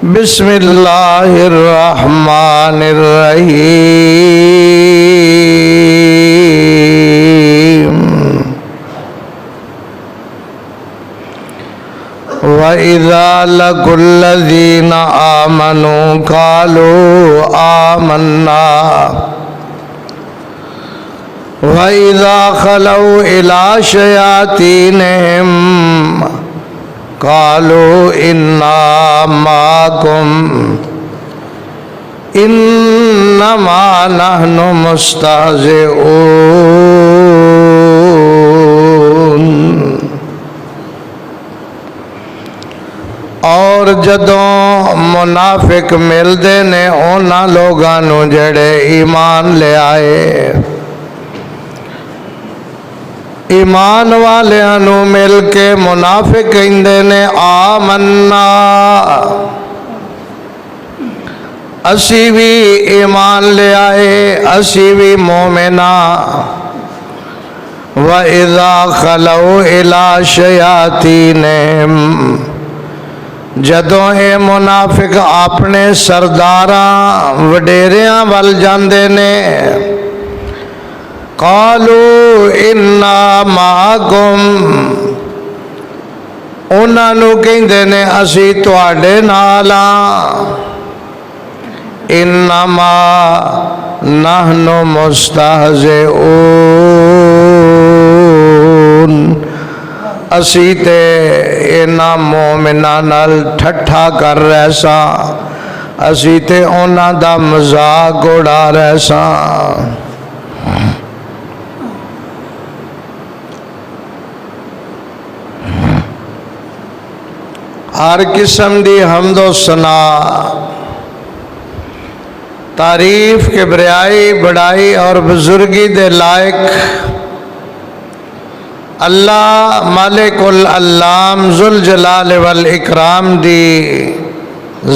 बिस्मिल्लाहिर्रहमानिर्रहीम। वइज़ा लक़ुल्लज़ीना आमनू क़ालू आमन्ना वइज़ा ख़लौ इला शयातीनिहिम क़ालू इन्ना माकुम इन्नमा नहनु मुस्तहज़िऊन। और जदों मुनाफिक मिलते ने उन्हां लोगां नूं जेड़े ईमान ले आए, ईमान वालियां नूं मिल के मुनाफिक कहंदे ने आमन्ना, असी भी ईमान ले आए, असी भी मोमिना। व इज़ा खलौ इला शयातीनिहिम, जदों ये मुनाफिक अपने सरदारां वडेरियां वल जांदे ने, कालू इन्ना माकुम, उन्हां नूं कहंदे ने असी तुहाडे नाल हां। इन्नमा नहनु मुस्तहज़िऊन, असी ते इन्हां मोमिनां नाल ठट्ठा कर रहे सां, असी ते उन्हां दा मजाक उड़ा रहे सां। हर किस्म दी हम्दो सना, तारीफ, किबरियाई, बड़ाई और बुजुर्गी दे लायक अल्लाह मालिकुल अल्लाम जुल जलाल वल इकराम दी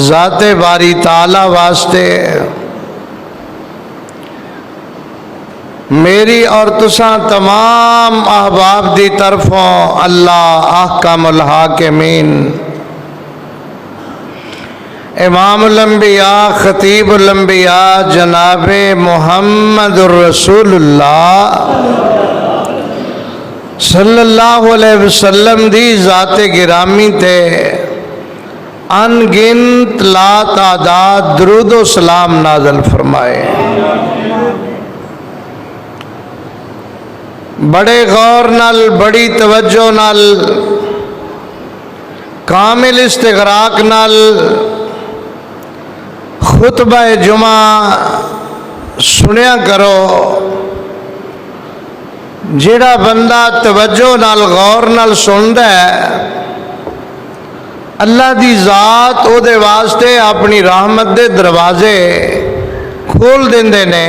ज़ाते बारी ताला वास्ते मेरी और तुसां तमाम अहबाब दी तरफों अल्लाह अहकामुल हाकिमीन इमामुल अंबिया खतीबुल अंबिया जनाबे मुहम्मदुर रसूलुल्लाह सल्लल्लाहु अलैहि वसल्लम दी ज़ाते गिरामी ते अनगिनत ला तादाद दुरूद व सलाम नाज़िल फरमाए। बड़े गौर नाल, बड़ी तवज्जो नाल, कामिल इस्तिग़राक नाल खुतबा जुमा सुनिया करो। जेड़ा बंदा तवज्जो नाल, गौर नाल सुनदा है, अल्लाह दी ज़ात ओदे वास्ते अपनी रहमत दे दरवाजे खोल देंदे ने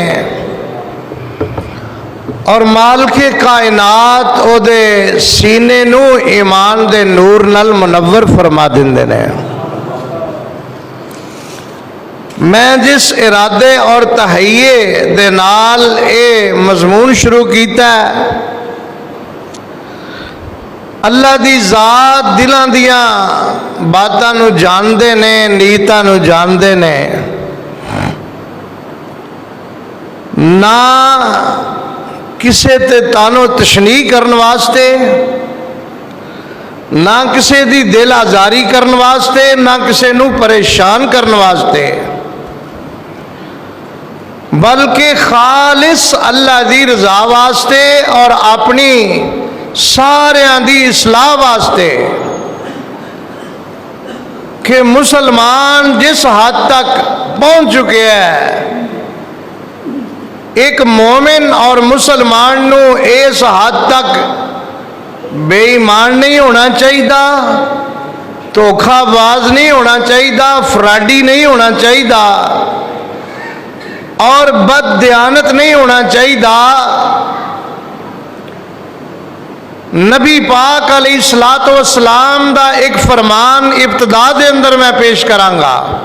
और मालिके कायनात ओदे सीने नू ईमान दे नूर नाल मुनव्वर फरमा देंदे ने। मैं जिस इरादे और तहैये दे नाल ये मजमून शुरू किया, अल्लाह दी ज़ात दिलां दियां बातां नू जानदे ने, नीयतां नू जानदे ने। ना किसे ते तानो तशनी करने वास्ते, ना किसे दी दिल आजारी करने वास्ते, ना किसे नू परेशान करने वास्ते, बल्कि खालिस अल्लाह दी रजा वास्ते और अपनी सारियां दी इसलाह वास्ते कि मुसलमान जिस हद तक पहुंच चुके हैं, एक मोमिन और मुसलमान नू इस हद तक बेईमान नहीं होना चाहिए, धोखाबाज नहीं होना चाहिए, फ्राडी नहीं होना चाहिए और बददियानत नहीं होना चाहिए। नबी पाक अलैहिस्सलातु वस्सलाम दा एक फरमान इब्तिदा दे अंदर मैं पेश करांगा।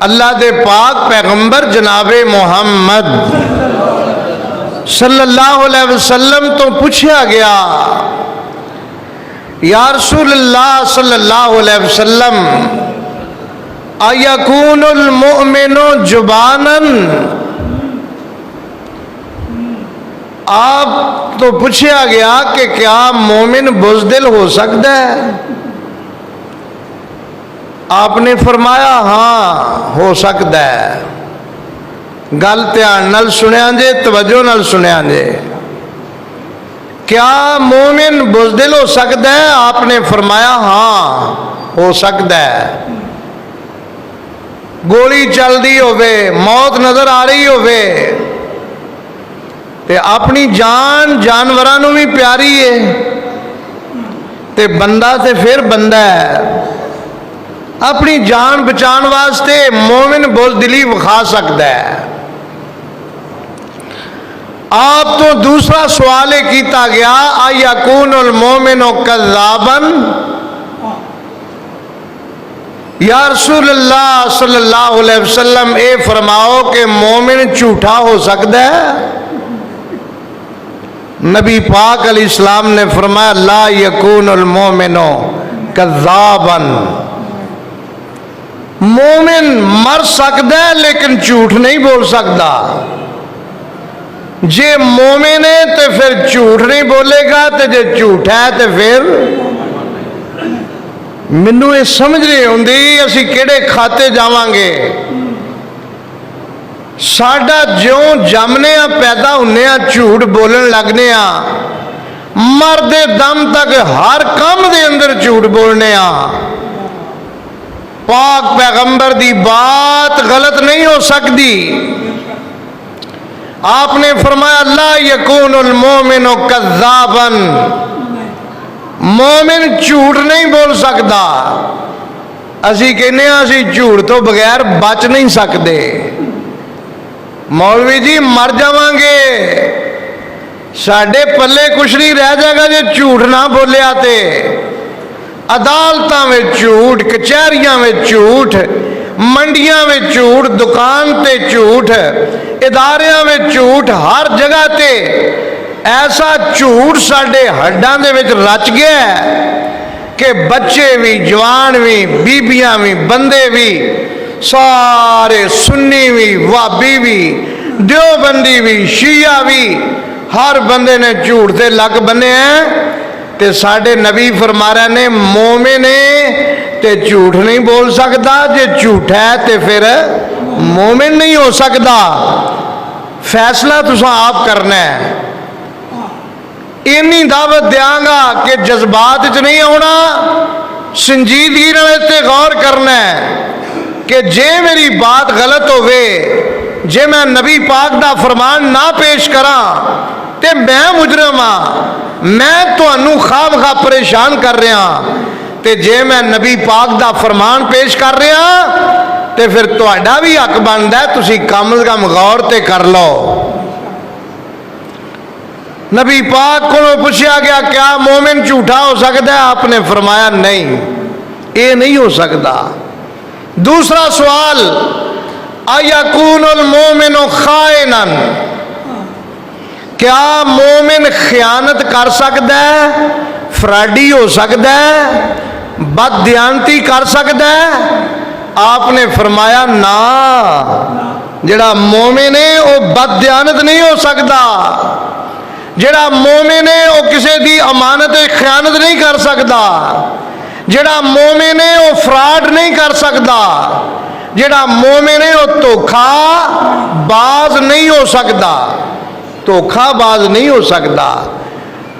अल्लाह दे पाक पैगंबर जनाबे मुहम्मद सल्लल्लाहु अलैहि वसल्लम तो पूछा गया, या रसूलल्लाह सल्लल्लाहु अलैहि वसल्लम अयकूनुल मुमिनु जुबानन, आप तो पूछा गया कि क्या मोमिन बुज़दिल हो सकता है? आपने फरमाया हाँ हो सकता है। गल ध्यान नाल सुनिया जे, तवज्जो नाल सुनिया जे। क्या मोमिन बुज़दिल हो सकता है? आपने फरमाया हाँ हो सकता है। गोली चलती होवे, मौत नजर आ रही होवे ते अपनी जान जानवरां नूं भी प्यारी है, ते बंदा ते फिर बंदा है। अपनी जान बचाने वास्ते मोमिन बुज़दिली विखा सकता है। आप तो दूसरा सवाल किया गया अयकूनुल मोमिनु कज़्ज़ाबन, या रसूलल्लाह सल्लल्लाहु अलैहि वसल्लम ए फरमाओ कि मोमिन झूठा हो सकता है? नबी पाक अलैहिस्सलाम ने फरमाया ला यकूनुल मोमिनु कज़्ज़ाबन, मोमिन मर सकता है लेकिन झूठ नहीं बोल सकता। जे मोमिन है तो फिर झूठ नहीं बोलेगा, तो जे झूठ है तो फिर मैनू ये समझ नहीं आती असी किहड़े खाते जावांगे। साडा ज्यों जमने पैदा होने झूठ बोलन लगने, मरदे दम तक हर काम दे अंदर झूठ बोलने। पाक पैगंबर दी बात गलत नहीं हो सकती। आपने फरमाया ला यकूनुल मोमिनु कज़्ज़ाबन, मोमिन झूठ नहीं बोल सकता। असी कहने असी झूठ तो बगैर बच नहीं सकते। मौलवी जी मर जावांगे, साडे पल्ले कुछ नहीं रह जाएगा जे झूठ ना बोलिया। ते अदालतां में झूठ, कचहरियां में झूठ, मंडियां में झूठ, दुकान ते झूठ, इदारियां में झूठ, हर जगह ते ऐसा झूठ साडे हड्डां दे विच रच गया है कि बच्चे भी, जवान भी, बीबियां भी, बंदे भी, सारे सुन्नी भी, वाबी भी, देवबंदी भी, शिया भी, हर बंदे ने झूठ से लग बने हैं। ते साडे नबी फरमा रहे ने मोमिन है ते झूठ नहीं बोल सकता, जे झूठा है तो फिर मोमिन नहीं हो सकता। फैसला तुसां आप करना है। इन्नी दावत देंगा कि जज्बात च नहीं आना, संजीदगी नाल इस ते गौर करना है कि जे मेरी बात गलत होवे, जे मैं नबी पाक दा फरमान ना पेश करा ते मैं मुजरम हाँ, मैं तुहानू खाम खा परेशान कर रहा। ते जे मैं नबी पाक दा फरमान पेश कर रहा ते फिर तुहाडा भी हक बनदा है तुसी कम से कम गौर ते कर लो। नबी पाक को पूछा गया क्या मोमिन झूठा हो सकता है? आपने फरमाया नहीं, ये नहीं हो सकता। दूसरा सवाल अयकूनुल मोमिनु खाइनन, क्या मोमिन खयानत कर सकता है? फ्राडी हो सकता है? बददियानती कर सकता है? आपने फरमाया ना, जिहड़ा मोमिन है वह बददियानत नहीं हो सकता। जिहड़ा मोमिन है वह किसी की अमानत खयानत नहीं कर सकता। जिहड़ा मोमिन है वह फ्रॉड नहीं कर सकता। जिहड़ा मोमिन है वह धोखा बाज नहीं हो सकता। धोखाबाज नहीं हो सकता।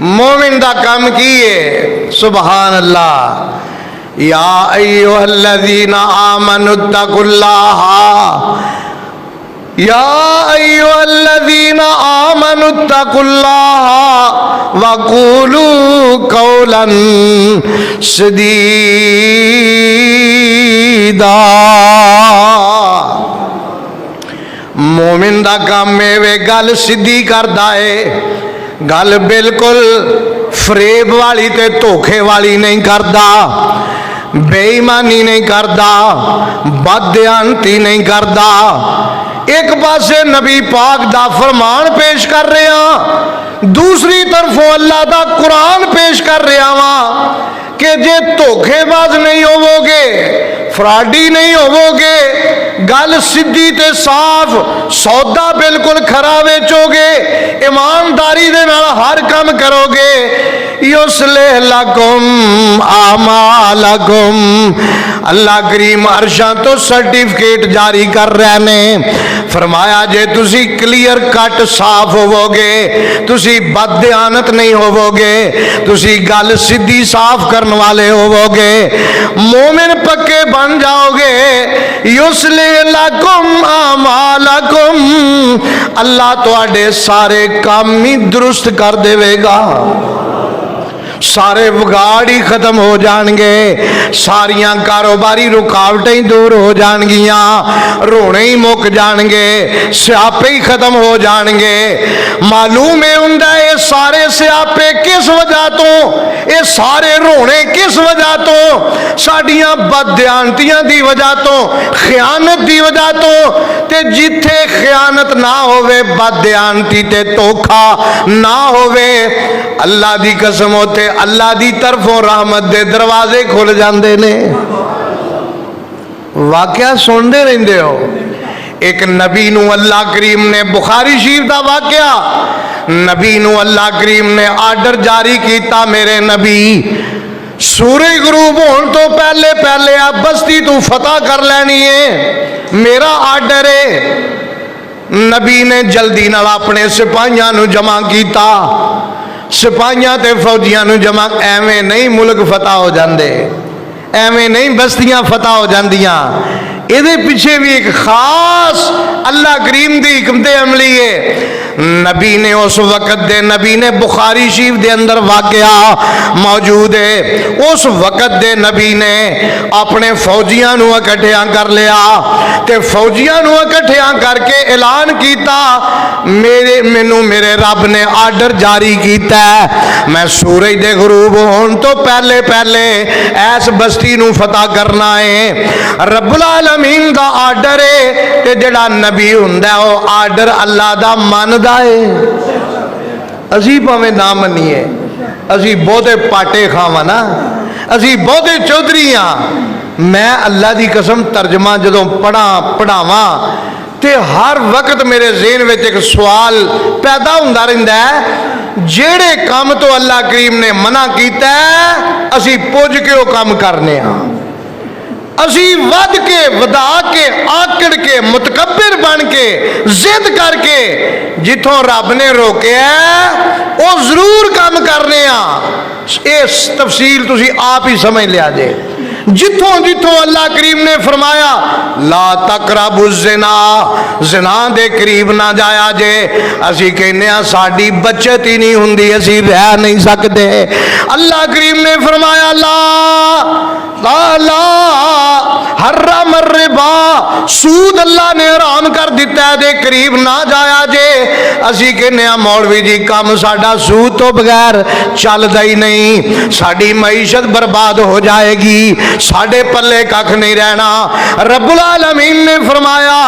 मोमिन दा काम की है? सुबहान अल्लाह। या अय्युहल्लज़ीना आमनुत्तकुल्लाह, या अय्युहल्लज़ीना आमनुत्तकुल्लाह वक़ूलू कौलन सदीदा। मोमिन दा काम वे गल सीधी करदा है, गल बिल्कुल फरेब वाली ते धोखे वाली नहीं करदा, बेईमानी नहीं करदा, बददियानती नहीं करदा। एक पासे नबी पाक दा फरमान पेश कर रहे हैं, दूसरी तरफों अल्लाह दा कुरान पेश कर रहा वा कि जे धोखेबाज नहीं होवोगे, फ्राडी नहीं होवोगे, गल सीधी ते साफ, सौदा बिल्कुल खरा बेचोगे, ईमानदारी दे नाल हर काम करोगे, युस्लिह लकुम आमालकुम, अल्लाह करीम अर्शां तो सर्टिफिकेट जारी कर रहे ने। फरमाया जे तुसी क्लियर कट साफ होवोगे, तुसी बददियानत नहीं होवोगे, तुसी गल सीधी साफ करने वाले होवोगे, मोमिन पक्के बन जाओगे, युस्लिह लकुम आमालकुम, अल्लाह तुहाडे सारे काम ही दुरुस्त कर देवेगा, सारे विगाड़ ही खत्म हो जाएंगे, सारिया कारोबारी रुकावटें ही दूर हो जाएंगियां, रोने ही मुक जाएंगे, स्यापे ही खत्म हो जाएंगे। मालूम है हुंदा ये सारे स्यापे किस वजह तो, ये सारे रोने किस वजह तो, साडियां बददियानतियां दी वजह तो, खयानत दी वजह तो। ते जिथे खयानत ना होवे, बददियानती ते धोखा ना होवे, अल्लाह दी कसम होते अल्लाह दी तरफों रहमत दे दरवाजे खुल जाते ने। वाकया सुनते रहते हो। एक नबी नू अल्लाह करीम ने, बुखारी शरीफ का वाकया, नबी नू अल्लाह करीम ने आर्डर जारी किया, मेरे नबी सूरज गुरूब होने तो पहले पहले आ बस्ती तू फतह कर लैनी है, मेरा आर्डर है। नबी ने जल्दी नाल अपने सिपाहियां नू जमा किया, सिपाहियां ते फौजियां नू जमा, एवें नहीं मुल्क फतह हो जाते, एवें नहीं बस्तियां फतह हो जांदियां, इहदे पीछे भी एक खास अल्लाह करीम की हिकमत अमली है। नबी ने उस वक़्त दे, नबी ने बुखारी शरीफ दे अंदर वाकया मौजूद है, उस वक़्त दे नबी ने अपने फौजियां नू इकट्ठिया कर लिया, ते फौजियां नू इकट्ठिया करके ऐलान किया, मैनू मेरे रब ने आर्डर जारी किया है, मैं सूरज दे गुरूब होने तो पहले पहले ऐस बस्ती नू फतह करना है। रब्बुल आलमीन दा आर्डर है, ते जिहड़ा नबी हुंदा वो आर्डर अल्लाह दा मनदा है। असी भावें ना मनीए, असी बहुते पाटे खावा ना, असी बहुते चौधरी हाँ। मैं अल्लाह की कसम तर्जमा जदों पढ़ावा ते हर वक्त मेरे ज़हन में एक सवाल पैदा होंदा रहिंदा है, जेड़े काम तो अल्लाह करीम ने मना किया है असी पुज के वो काम करने हाँ, असी वध के वधा के आकड़ के मुतकब्बिर बन के जिद करके जिथों रब ने रोकया वो जरूर काम करने इस तफसील तुसी आप ही समझ लिया जे। जिथों जिथों अल्लाह करीम ने फरमाया ला तकरबु ज़िना, ज़िना दे करीब ना जाया जे, असी कहने साडी बचत ही नहीं हुंदी, असी रह नहीं सकते। अल्लाह करीम ने फरमाया ला ला हर्रम रिबा, सूद अल्लाह ने हराम कर दिता है, दे करीब ना जाया जे। असी कहने मौलवी जी काम साडा सूद तो बगैर चलदा ही नहीं, साडी मईशत बर्बाद हो जाएगी, साडे पल्ले कख नहीं रहना। रब्बुल आलमीन ने फरमाया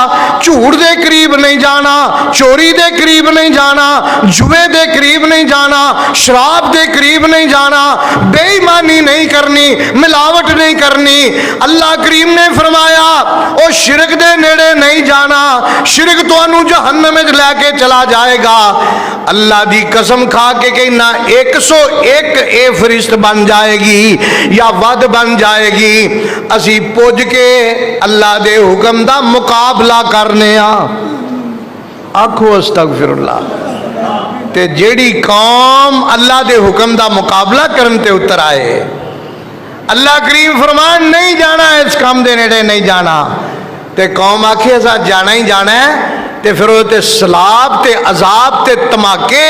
झूठ दे करीब नहीं जाना, चोरी दे करीब नहीं जाना, जुए दे करीब नहीं जाना, शराब दे करीब नहीं जाना, बेईमानी नहीं करनी, मिलावट नहीं करनी। अल्लाह करीम ने फरमाया ओ शिरक दे नेड़े नहीं जाना, शिरक तुहानू जहन्नम में लैके चला जाएगा। अल्लाह दी कसम खा के कहना 101 ए फरिश्त बन जाएगी या वध बन जाएगी, असी पुज के अल्लाह दे हुक्म दा मुकाबला करने आखो अस्तगफिरुल्लाह। ते जेड़ी कौम अल्लाह दे हुक्म दा मुकाबला करन ते उतर आए, अल्लाह करीम फरमान नहीं जाना, इस काम दे नेड़े नहीं जाना, ते कौम आखे असा जाना ही जाना है, ते फिर वो सलाब ते अजाब ते धमाके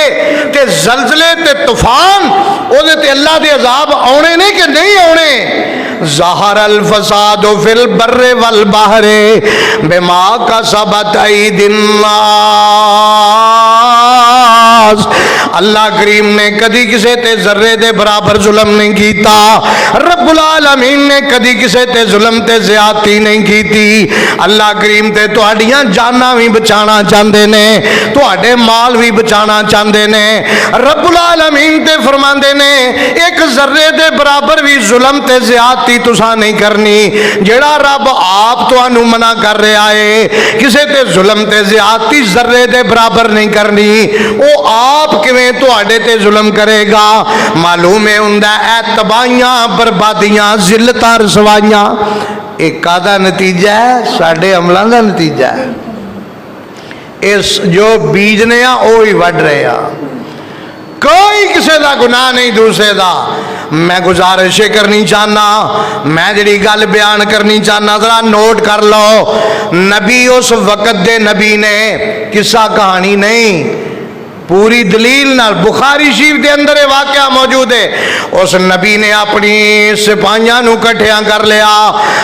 ते जलजले ते तूफान ओदे ते अल्लाह दे अजाब आने ने कि नहीं आने। ज़हर अल फसाद फिल बर्रे वल बहरे बिमा कसबत ऐदिन नास, अल्लाह करीम ने कदी किसे ते जर्रे दे बराबर जुल्म नहीं कीता। रब्बुल आलमीन ने कदी किसे ते जुल्म ते ज़्यादती नहीं कीती। अल्लाह करीम ते तुहाडियां जानां भी बचाना चाहते ने, तुहाडे माल भी बचाना चाहते ने। रब्बुल आलमीन ते फरमांदे ने एक जर्रे दे बराबर भी जुल्म ते ज़्यादती तुसां नहीं करनी। जेड़ा रब आप तुहानू मना कर रहा है किसे ते जुल्म ते ज़्यादती जर्रे दे बराबर नहीं करनी, वो आप किवें तुहाडे ते जुल्म करेगा? मालूम है हुंदा है तबाहियां बर्बादियां जिल्लतां रसवाइयां एक कादा नतीजा है? साडे अमलों का नतीजा है। इस जो बीजने आ वो ही वढ़ रहे आ। कोई किसी का गुनाह नहीं दूसरे का। मैं गुजारिश करनी चाहना, मैं जी गल बयान करनी चाहना, जरा नोट कर लो। नबी उस वक़्त दे नबी ने, किस्सा कहानी नहीं, पूरी दलील नाल बुखारी शरीफ के अंदर यह वाकया मौजूद है। उस नबी ने अपनी सिपाहियां नू इकट्ठिया कर लिया।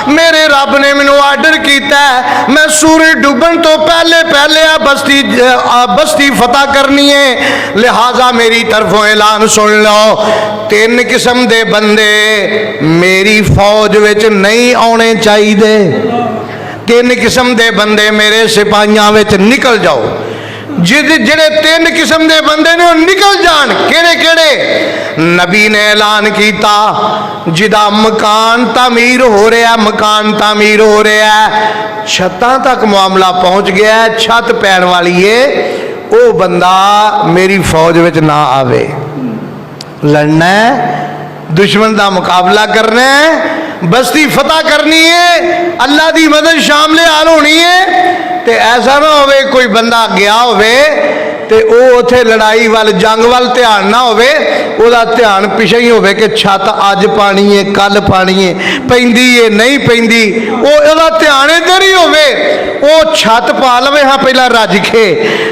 मेरे रब ने मैनू आर्डर किया मैं सूरज डुबन तो पहले पहले बस्ती फतह करनी है, लिहाजा मेरी तरफों ऐलान सुन लो। 3 किस्म के बंदे मेरी फौज विच नहीं आने चाहिए। 3 किस्म के बंदे मेरे सिपाहियां विच निकल जाओ। जिहड़े 3 किस्म के बंदे ने निकल जान। केड़े केड़े? नबी ने ऐलान किया जिदा मकान तामीर हो रहा, मकान तामीर हो रहा है, छत्तां तक मामला पहुंच गया है, छत पैण वाली है, वो बंदा मेरी फौज विच ना आवे। लड़ना है, दुश्मन का मुकाबला करना है, बस्ती फतह करनी है, अल्लाह की मदद शामले हाल होनी है। तो ऐसा ना हो कोई बंदा गया होवे ते वो उथे लड़ाई वाल जंग वाल ध्यान ना होवे, ओदा ध्यान पिछे ही होवे कि छत अज पानी है कल पानी है, पैंदी है नहीं पैंदी, ओदा ध्यान इधर ही होवे। वो छत पा लवे हाँ पहला रज के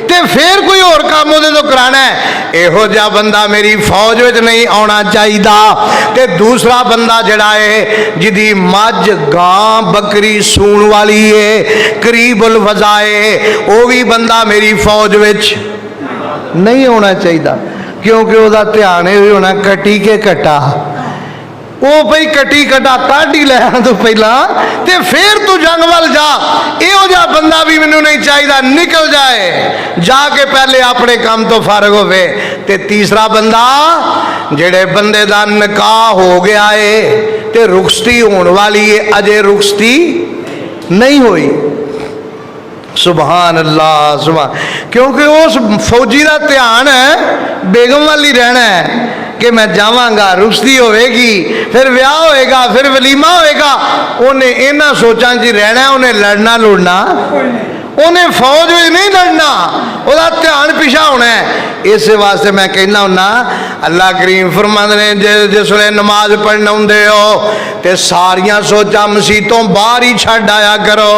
ते फिर कोई होर काम उहदे तो कराना है। इहो जिहा बंदा मेरी फौज विच नहीं आना चाहिए। ते दूसरा बंदा जिहड़ा है जिहदी मझ गां बकरी सूण वाली है, करीबुल वज़ा है, वो भी बंदा मेरी फौज विच नहीं होना चाहिए, क्योंकि वह ध्यान यह होना कटी के कटा। वो भाई कटी कटा कट ही लैन तो पहला ते फिर तू जंग वाल जा। इहो जिहा बंदा भी मैनू नहीं चाहिए, निकल जाए जाके पहले अपने काम तो फारग होवे। ते तीसरा बंदा जेड़े बंदे दा निकाह हो गया है ते रुखसती होने वाली है, अजे रुखसती नहीं हुई। सुभान अल्लाह सुभान। क्योंकि उस फौजी का ध्यान है बेगम वाल ही रहना है कि मैं जावांगा, रुखसती होएगी, फिर ब्याह होएगा, फिर वलीमा होएगा। उन्हें इन्हां सोचां च रहना, उन्हें लड़ना लुड़ना, उन्हें फौज में नहीं लड़ना, वह ध्यान पिछा होना है। इस वास्ते मैं कहना हुन्ना अल्लाह करीम फरमांदे ने जिसले नमाज पढ़न आउंदे हो ते सारियां सोचां मसीतों बाहर ही छड्ड आया करो।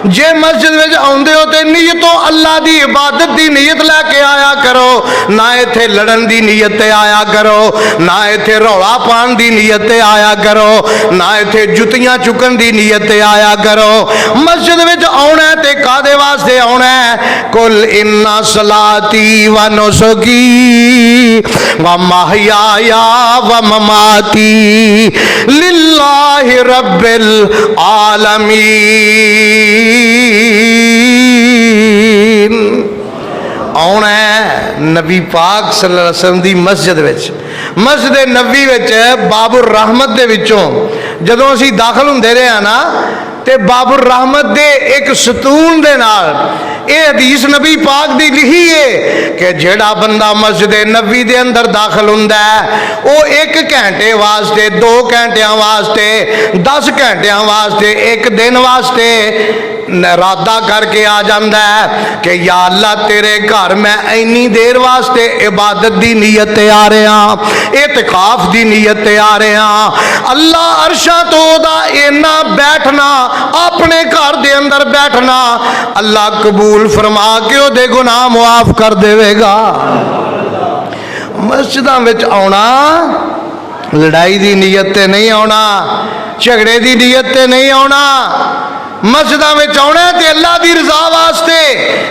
जे मस्जिद में आउंदे हो तो नीयतों अल्लाह की इबादत की नीयत लैके आया करो, ना इत्थे लड़न की नीयत ते आया करो, ना इत्थे रौला पान की नीयत ते आया करो, ना इत्थे जुतियां चुकन की नीयत ते आया करो। मस्जिद में आउणा है ते कादे वास्ते आउणा है? कुल इन्ना सलाती व नुसकी व महयाया व ममाती लिल्लाहि रब्बिल आलमीन। आउणा है नबी पाक सल्लल्लाहु अलैहि वसल्लम दी मस्जिद विच, मस्जिद नबी विच बाबुर रहमत दे विचों जदों असीं दाखल हुंदे रहे ना ते बाबुर रहमत दे एक सतून दे नाल ये हदीस नबी पाक दी लिखी है कि जेड़ा बंदा मस्जिद नबी दे अंदर दाखिल हुंदा है वो 1 घंटे वास्ते, 2 घंटिया वास्ते, 10 घंटिया वास्ते, 1 दिन वास्ते इरादा करके आ जाता है कि या अल्लाह तेरे घर मैं इन्नी देर वास्ते इबादत की नीयत ते आ रहा, इतिकाफ की नीयत ते आ रहा। अल्लाह अरशा तो इन्ना बैठना, अपने घर दे अंदर बैठना अल्लाह कबूल फरमा के ओदे गुनाह मुआफ कर देवेगा। मस्जिदां विच आउणा लड़ाई की नीयत ते नहीं आउणा, झगड़े की नीयत ते नहीं आउणा, मस्जिदां विच आउणा ते अल्लाह दी रज़ा वास्ते।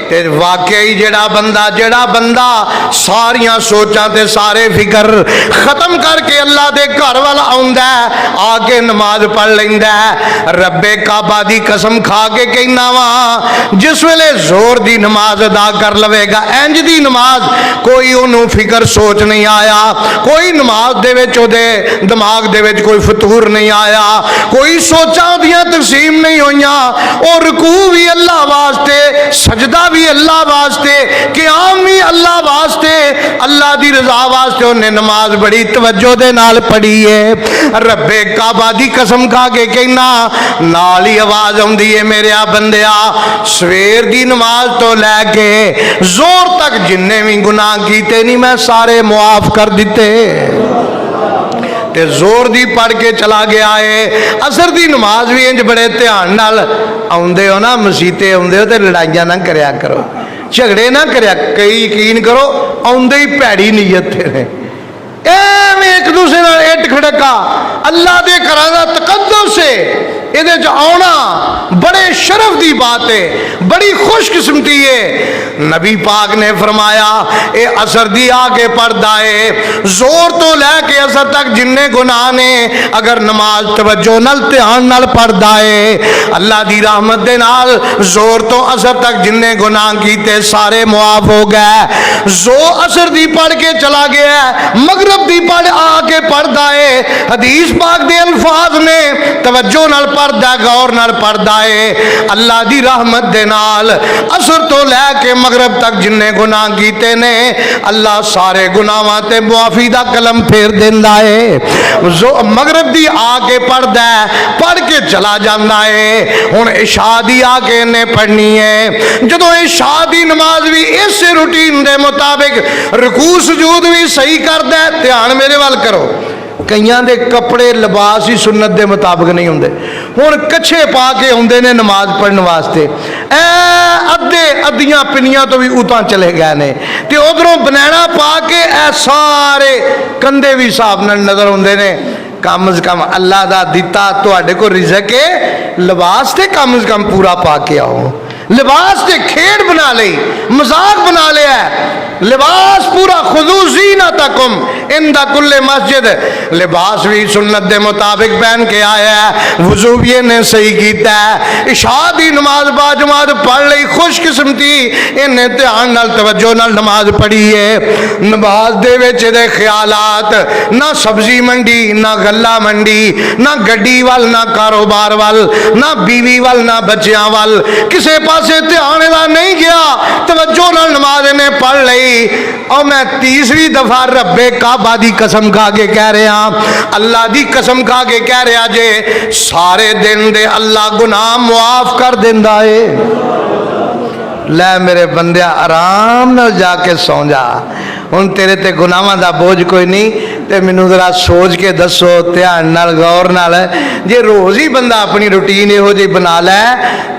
ते वाकई जेड़ा बंदा सारियां सोचां ते सारे फिकर खत्म करके अल्लाह दे घर वाल आउंदा है, आके नमाज पढ़ लैंदा है। रब्बे काबा दी कसम खा के कहना वा, जिस वेले जोर दी नमाज अदा कर लवेगा, इंज दी नमाज कोई उन्होंने फिकर सोच नहीं आया, कोई नमाज दे विच ओदे दिमाग दे विच कोई फतूर नहीं आया, कोई सोचा ओदियां तकसीम नहीं होइयां। और रुकू भी अल्लाह वास्ते, सजदा भी अल्लाह वास्ते, क़याम भी अल्लाह वास्ते, अल्लाह दी रज़ा वास्ते उन्हें नमाज बड़ी तवज्जो दे नाल पढ़ी है। रब्बे काबा दी कसम खा के कहना, नाल ही आवाज आउंदी है, मेरे बंदिया सवेर दी नमाज तो लैके जोर तक जिन्ने भी गुनाह कीते नहीं मैं सारे मुआफ कर दिते। ते जोर दी पढ़ के चला गया है। असर दी नमाज भी इंज बड़े ध्यान नाल आउंदे हो ना, मसीते आउंदे हो, ते लड़ाइयां ना करया करो, झगड़े ना करया। कई यकीन करो आउंदे ही भैड़ी नीयत ने, एवें एक दूसरे नाल इट खड़का। अल्लाह दे घरां दा तकद्दुस है, इहदे च आउणा बड़े शरफ दी बात है, बड़ी खुशकिस्मती है। नबी पाक ने फरमाया, ए असर दी आके पढ़दा है, जोर तो लैके असर तक जिन्ने गुनाह ने अगर नमाज तवज्जो नाल ध्यान नाल पढ़दा है, अल्लाह दी रहमत दे नाल जोर तो असर तक जिन्ने गुनाह कीते सारे मुआफ हो गए। जो असर दी पढ़ के चला गया, मगरब दी पढ़ आके पढ़दा है, हदीस पाक दे अल्फाज ने तवज्जो नाल पढ़दा, गौर नाल पढ़दा है, अल्लाह दी रहमत दे नाल असर तो लैके मगरब तक जिन्ने गुनाह कीते ने अल्लाह सारे गुनाहां ते मुआफी दा कलम फेर देंदा है। जो मगरब दी आके पढ़दा है, पढ़ के चला जांदा है। हुण इशा दी आके ने पढ़नी है, जदों इशा दी नमाज भी इस रूटीन दे मुताबिक रुकू सुजूद भी सही करदा है। ध्यान मेरे वाल करो, कईयां दे कपड़े लिबास ही सुन्नत दे मुताबिक नहीं होंदे। हुण कच्छे पा के आउंदे ने नमाज पढ़ने वास्ते, अद्धे अद्धियां पिनियां तो भी उतां चले गए ने, ते उधरों बनैना पा के सारे कंधे भी हिसाब नाल नजर आउंदे ने। कम से कम अल्लाह दा दिता तुहाडे को रिज़क है, लिबास ते कम से कम पूरा पा के आओ। लिबास ते खेड बना ली, मजाक बना लिया, लिबास पूरा खुदू ज़ीनतकुम इंदा कुल्ले मस्जिद, लिबास भी सुन्नत दे मुताबिक पहन के आया है। वुजू भी इन्हें सही किया है, इशा दी नमाज बाजमात पढ़ ली, खुशकिस्मती इन्हें ध्यान नाल तवज्जो नाल नमाज पढ़ी है। नमाज दे विच इहदे ख्यालात ना सब्जी मंडी, ना गल्ला मंडी, ना गड्डी वाल, ना कारोबार वाल, ना बीवी वाल, ना बच्चियां वाल, किसे पासे ध्यान दा नहीं गया। तवज्जो नाल नमाज इन्हें पढ़ ली। और मैं तीसरी दफा रब्बे काबा दी कसम खा के कह रहा, अल्लाह दी कसम खा के कह रहा जे सारे दिन दे अल्लाह गुनाह मुआफ कर देंदा है। लै मेरे बंदिया आराम नाल जाके सौ जा, हुण तेरे ते गुनाहां दा बोझ कोई नहीं। ते मैनू जरा सोच के दसो, ध्यान नाल गौर नाल, जे रोज़ ही बंदा अपनी रूटीन इहो जी बना लै,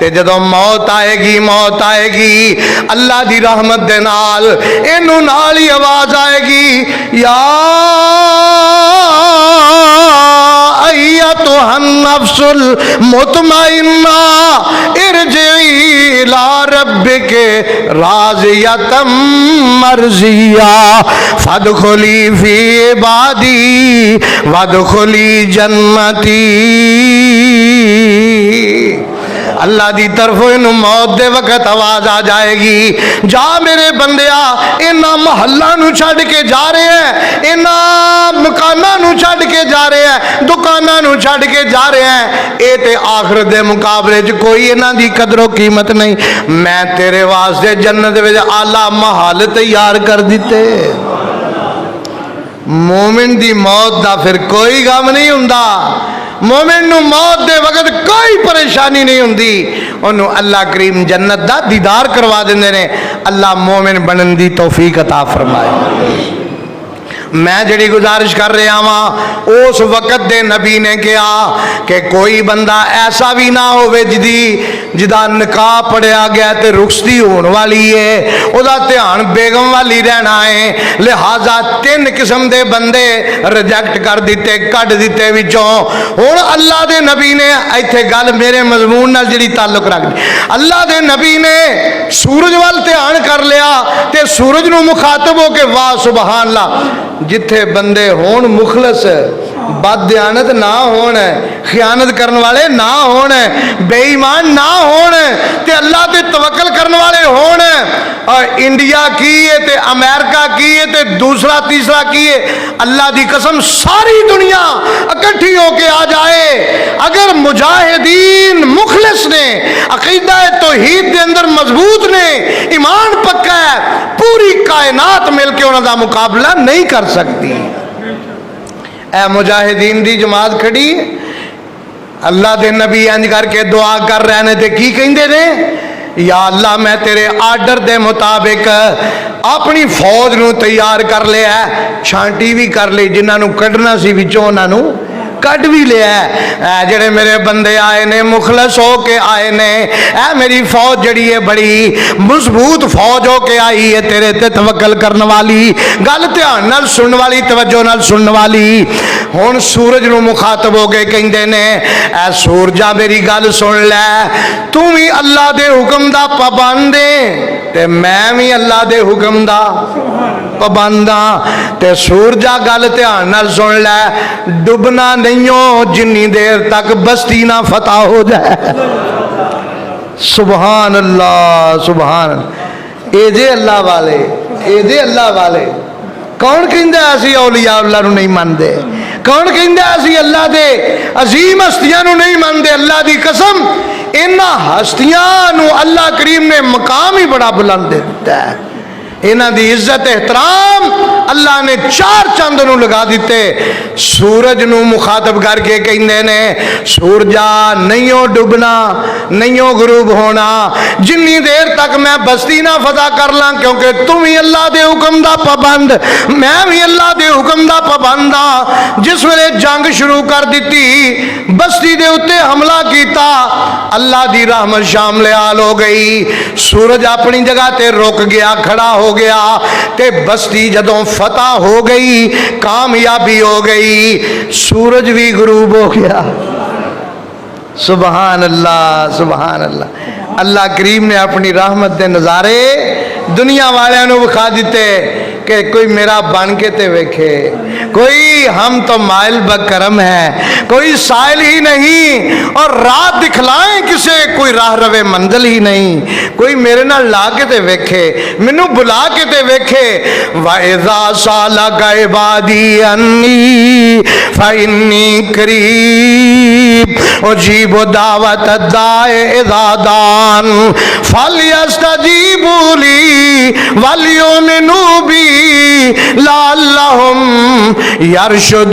ते जदों मौत आएगी अल्लाह दी रहमत दे नाल इनू नाल ही आवाज़ आएगी, या अय्यतुहन नफ्सुल मुतमइन्ना इरजिई इला रब्बिके राज़ियतम मर्ज़िया फदखुली फी इबादी वदखुली जन्नती। अल्लाह की तरफों इन मौत के वक्त आवाज आ जाएगी, जा मेरे बंदिया इन्हां महल्लां नूं छड्ड के जा रहे हैं, इन्हां मकानां नूं छड्ड के जा रहे हैं, दुकानां नूं छड्ड के जा रहे हैं, ये ते आखिरत दे मुकाबले च कोई इन्हां दी कदरों कीमत नहीं। मैं तेरे वास्ते जन्नत विच आला महल तैयार कर दिते। मोमिन दी मौत दा फिर कोई गम नहीं हुंदा। मोमिन नूं मौत दे वक्त कोई परेशानी नहीं हुंदी, उन्होंने अल्लाह करीम जन्नत दा दीदार करवा देंदे ने। अल्लाह मोमिन बनन दी तौफीक अता फरमाए। मैं जिहड़ी गुजारिश कर रहा वां उस वक्त दे नबी ने कहा कि कोई बंदा ऐसा भी ना होवे जिदा निकाह पढ़िया गया तो रुखसती होने वाली है, उहदा ध्यान बेगम वाली रहना है। लिहाजा 3 किस्म के बंदे रिजेक्ट कर दिते, कढ़ दिते विचों। हुण अल्लाह दे नबी ने इत्थे गल मेरे मजमून नाल जिहड़ी ताल्लुक रखदी, अल्लाह दे नबी ने सूरज वाल ध्यान कर लिया ते सूरज नूं मुखातब हो के वाह सुबहान अल्लाह, जिथे बंदे होण मुखलस, बदयानत ना होण, खयानत करने वाले ना होण, बेईमान ना होण ते अल्लाह ते तवक्कल करने वाले होण। और इंडिया की है ते अमेरिका की है ते दूसरा तीसरा की है, अल्लाह दी कसम सारी दुनिया इकट्ठी होके आ जाए, अगर मुजाहिदीन मुखलिस ने अकीदा तौहीद के अंदर मजबूत ने, ईमान पक्का है, पूरी कायनात मिलके उन्होंने मुकाबला नहीं कर सकती। ए मुजाहिदीन दी जमात खड़ी, अल्लाह दे नबी इंज करके दुआ कर रहे ने ते की कहंदे ने, या अल्लाह मैं तेरे आर्डर दे मुताबिक अपनी फौज नूं तैयार कर लिया, छांटी भी कर ली, जिन्होंने कढ़ना सी विचों उन्होंने कट भी लिया। जेड़े मेरे बंदे आए ने मुखलस हो के आए ने, मेरी फौज जड़ी है बड़ी मजबूत फौज हो के आई है, तेरे ते तवक्कल करने वाली, गल ध्यान नाल सुनने वाली, तवज्जो नाल सुनने वाली। हुण सूरज नूं मुखातब हो के कहंदे ने, ऐ सूरजा मेरी गल सुन लै, तू भी अल्लाह दे हुक्म दा पाबंद है ते मैं भी अल्लाह दे हुक्म दा पाबंद हाँ। ते सूरजा गल ध्यान नाल सुन लै, डुबना नहीं हो जिन्नी देर तक बस्ती ना फतह हो जाए। सुभान अल्लाह सुभान। ए जे अल्लाह वाले, ए जे अल्लाह वाले। कौन कहंदा असी औलिया अल्लाह नूं नहीं मानते? कौन कहंदा असी अल्लाह दे अजीम हस्तियां नूं नहीं मानते? अल्लाह दी कसम, इन्हां हस्तियां नूं अल्लाह करीम ने मकाम ही बड़ा बुलंद दे दिता है। इन्हां दी इज्जत एहतराम अल्लाह ने 4 चंद नूं लगा दिते। सूरज नूं मुखातब करके कहंदे ने, सूरजा नहीं हो डुबना, नहीं हो गुरूब होना जिन्नी देर तक मैं बस्ती ना फतह कर ला, क्योंकि तुम ही अल्लाह दे हुक्म दा पाबंद, मैं भी अल्लाह दे हुक्म दा पाबंद हाँ। जिस वेले जंग शुरू कर दी, बस्ती दे उत्ते हमला किया, अल्लाह दी रहमत शामिल हाल हो गई। सूरज अपनी जगह ते रुक गया, खड़ा हो गया, ते बस्ती जदों फतह हो गई, कामयाबी हो गई, सूरज भी गुरूब हो गया। सुभान अल्लाह सुभान अल्लाह। अल्लाह करीम ने अपनी रहमत के नज़ारे दुनिया वालियां नूं विखा दिते कि कोई मेरा बन के ते वेखे, कोई हम तो माइल बकरम है, कोई साइल ही नहीं और राह दिखलाएं किसे, कोई राह रवे मंजिल ही नहीं, कोई मेरे नाल ला के ते वेखे, मैनू बुला के ते वेखे। वाइज़ा सालका इबादी अन्नी फइन्नी करीब उजीबु दावत दाए इज़ा दान फलयस्तजीबू ली वलयुमिनू बी लअल्लहुम यरशुदून।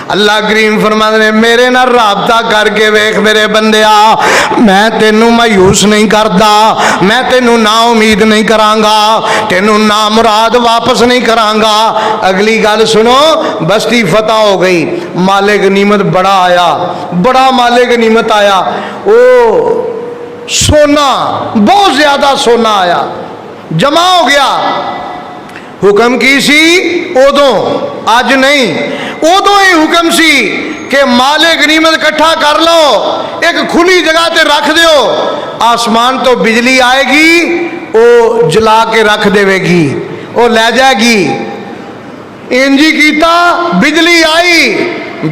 अल्लाह करीम फरमाते ने, मेरे नाल राबता करके वेख मेरे बंदिया, मैं तेनू मायूस नहीं करता, मैं तेनू ना उम्मीद नहीं करांगा, तेनू ना मुराद वापस नहीं करांगा। अगली गल सुनो, बस्ती फतह हो गई, माले गनीमत बड़ा आया, बड़ा माले गनीमत आया, ओ सोना बहुत ज्यादा सोना आया, जमा हो गया। हुक्म की सी उदों, अज नहीं, उदों ही हुक्म सी कि माले गनीमत इकट्ठा कर लो, एक खुली जगह ते रख दो, आसमान तो बिजली आएगी, वो जला के रख देवेगी, वो ले जाएगी। इंजी कीता, बिजली आई,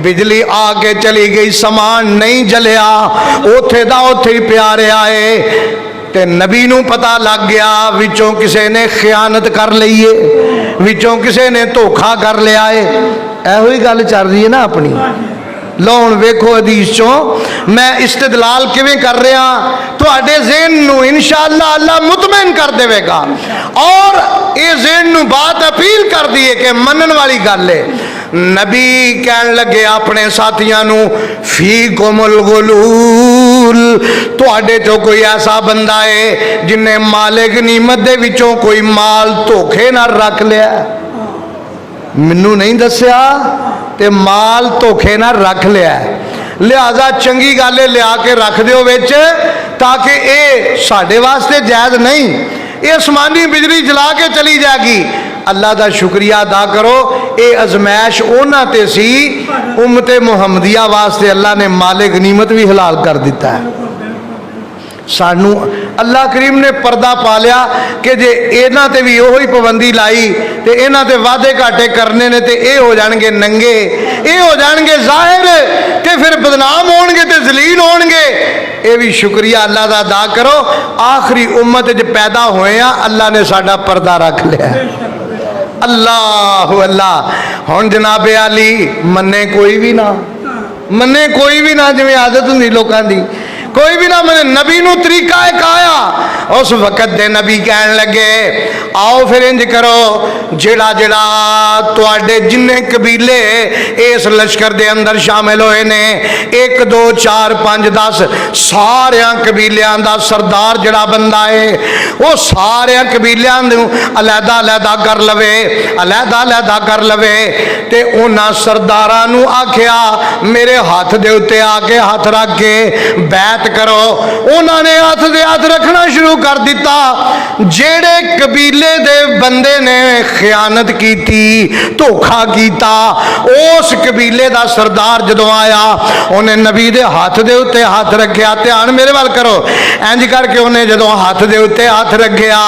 बिजली आके चली गई, समान नहीं जलिया, उथे दा उथे ही प्यारे आए। ते नबी नूं पता लग गया विचों किसी ने खयानत कर ली है, विचों किसी ने धोखा कर लिया है। एहो ही गल चल रही है ना अपनी। लो हुण वेखो हदीस चों मैं इस्तदलाल किवें कर रहा, तुहाडे ज़हन नूं इंशाअल्लाह अल्लाह मुतमईन कर देवेगा। और ये ज़हन नूं बात अपील कर दी है कि मनन वाली गल है। नबी कहन लगे अपने साथियां नूं, फी कुमुल गुलूल रसूल तुहाडे चो कोई ऐसा बंदा है जिन्हें माले गनीमत दे विचों कोई माल धोखे नाल रख लिया? मैनू नहीं दस्या ते माल धोखे नाल रख लिया। लिहाजा चंगी गल है लिया के रख दिओ विच, ताकि ये साडे वास्ते जायज़ नहीं, ये आसमानी बिजली जला के चली जाएगी। अल्लाह का शुक्रिया अदा करो, ये अजमैश उन्हां ते सी, उम्मते मुहम्मदिया वास्ते अल्लाह ने माले गनीमत भी हलाल कर दिता है। सानू अल्लाह करीम ने पर्दा पा लिया कि जे इन्हां ते भी ओही पाबंदी लाई तो इन्हां ते वादे घाटे करने ने ते ये हो जाणगे नंगे, ये हो जाणगे जाहिर, ते फिर बदनाम होणगे ते जलील होणगे। ये भी शुक्रिया अल्लाह का अदा करो, आखिरी उम्मत च पैदा होए आ, अल्लाह ने साडा पर्दा रख लिया। अल्लाह अल्लाह। हुण जनाबे आली मन्ने कोई भी ना, मन्ने कोई भी ना, जिवें आदत हुंदी लोकां दी, कोई भी ना मने। नबी नूं तरीका एक आया, उस वक़्त दे नबी कहन लगे आओ फिर इंज करो, जेड़ा जेड़ा तुहाडे जिन्ने कबीले इस लश्कर दे अंदर शामिल होए ने, 1 2 4 5 10 सारिया कबीलियां दा सरदार जड़ा बंदा है वो सारिया कबीलियां नूं अलहदा अलहदा कर लवे, अलहदा अलहदा कर लवे। ते उन्हां सरदारां नूं आख्या मेरे हाथ दे उत्ते आके हाथ रख के बैत करो। उन्होंने हाथ दे हाथ रखना शुरू कर दिता। जेड़े कबीले दे बंदे ने खयानत की, धोखा किया, उस कबीले का सरदार जदों आया उन्हें नबी दे हाथ दे उत्ते हाथ रखा। ध्यान मेरे वाल करो, इंज करके उन्हें जदों हाथ दे उत्ते हाथ रखा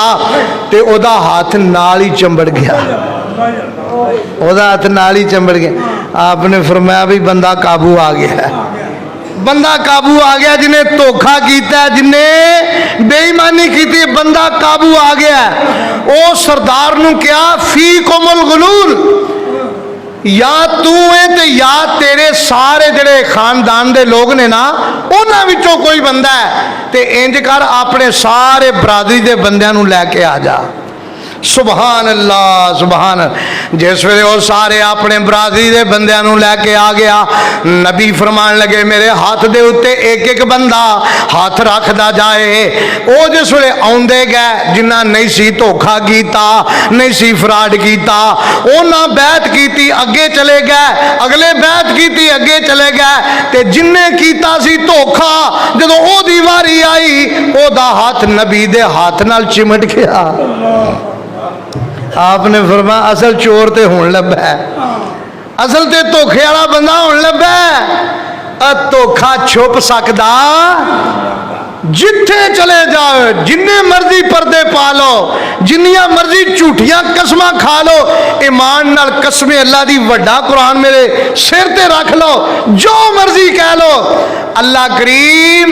तो ओदा हाथ नाल ही चंबड़ गया, ओदा हाथ नाल ही चंबड़ गया। आपने फरमाया भी बंदा काबू आ गया, बंदा काबू आ गया। जिन्हें धोखा किया, जिन्हें बेईमानी की, बंदा काबू आ गया। ओ सरदार नूं क्या फी कोमल गुलूल, या तू है ते या तेरे सारे जड़े खानदान दे लोग ने ना, उन्हां विचों कोई बंदा है ते इंज कर अपने सारे बरादरी दे बंदियां नूं लैके आ जा। सुबहान अल्लाह सुबहान। जिस वे वो सारे अपने बरादरी के बंदियां नूं लैके आ गया, नबी फरमान लगे मेरे हाथ दे उत्ते एक एक बंदा हाथ रखदा जाए। वो जिस वे आउंदे गए, जिन्ना नहीं सी धोखा कीता, नहीं सी फ्रॉड कीता, उन्हां बैत कीती अगे चले गए, अगले बैत कीती अगे चले गए, ते जिन्ने कीता सी धोखा जदों ओदी वारी आई, ओदा हाथ नबी दे हाथ नाल चिमट गया। आपने फरमाया असल चोर ते हुण लभा है, असल ते धोखे वाला बंदा हुण लभा है। धोखा छुप सकदा जिथे चले जाओ, जिन्ने मर्जी पर्दे पा लो, जिन्नियां मर्जी झूठियां कसमां खा लो, ईमान नाल कसमें अल्लाह दी वड्डा कुरान मेरे सिर ते रख लो, जो मर्जी कह लो, अल्लाह करीम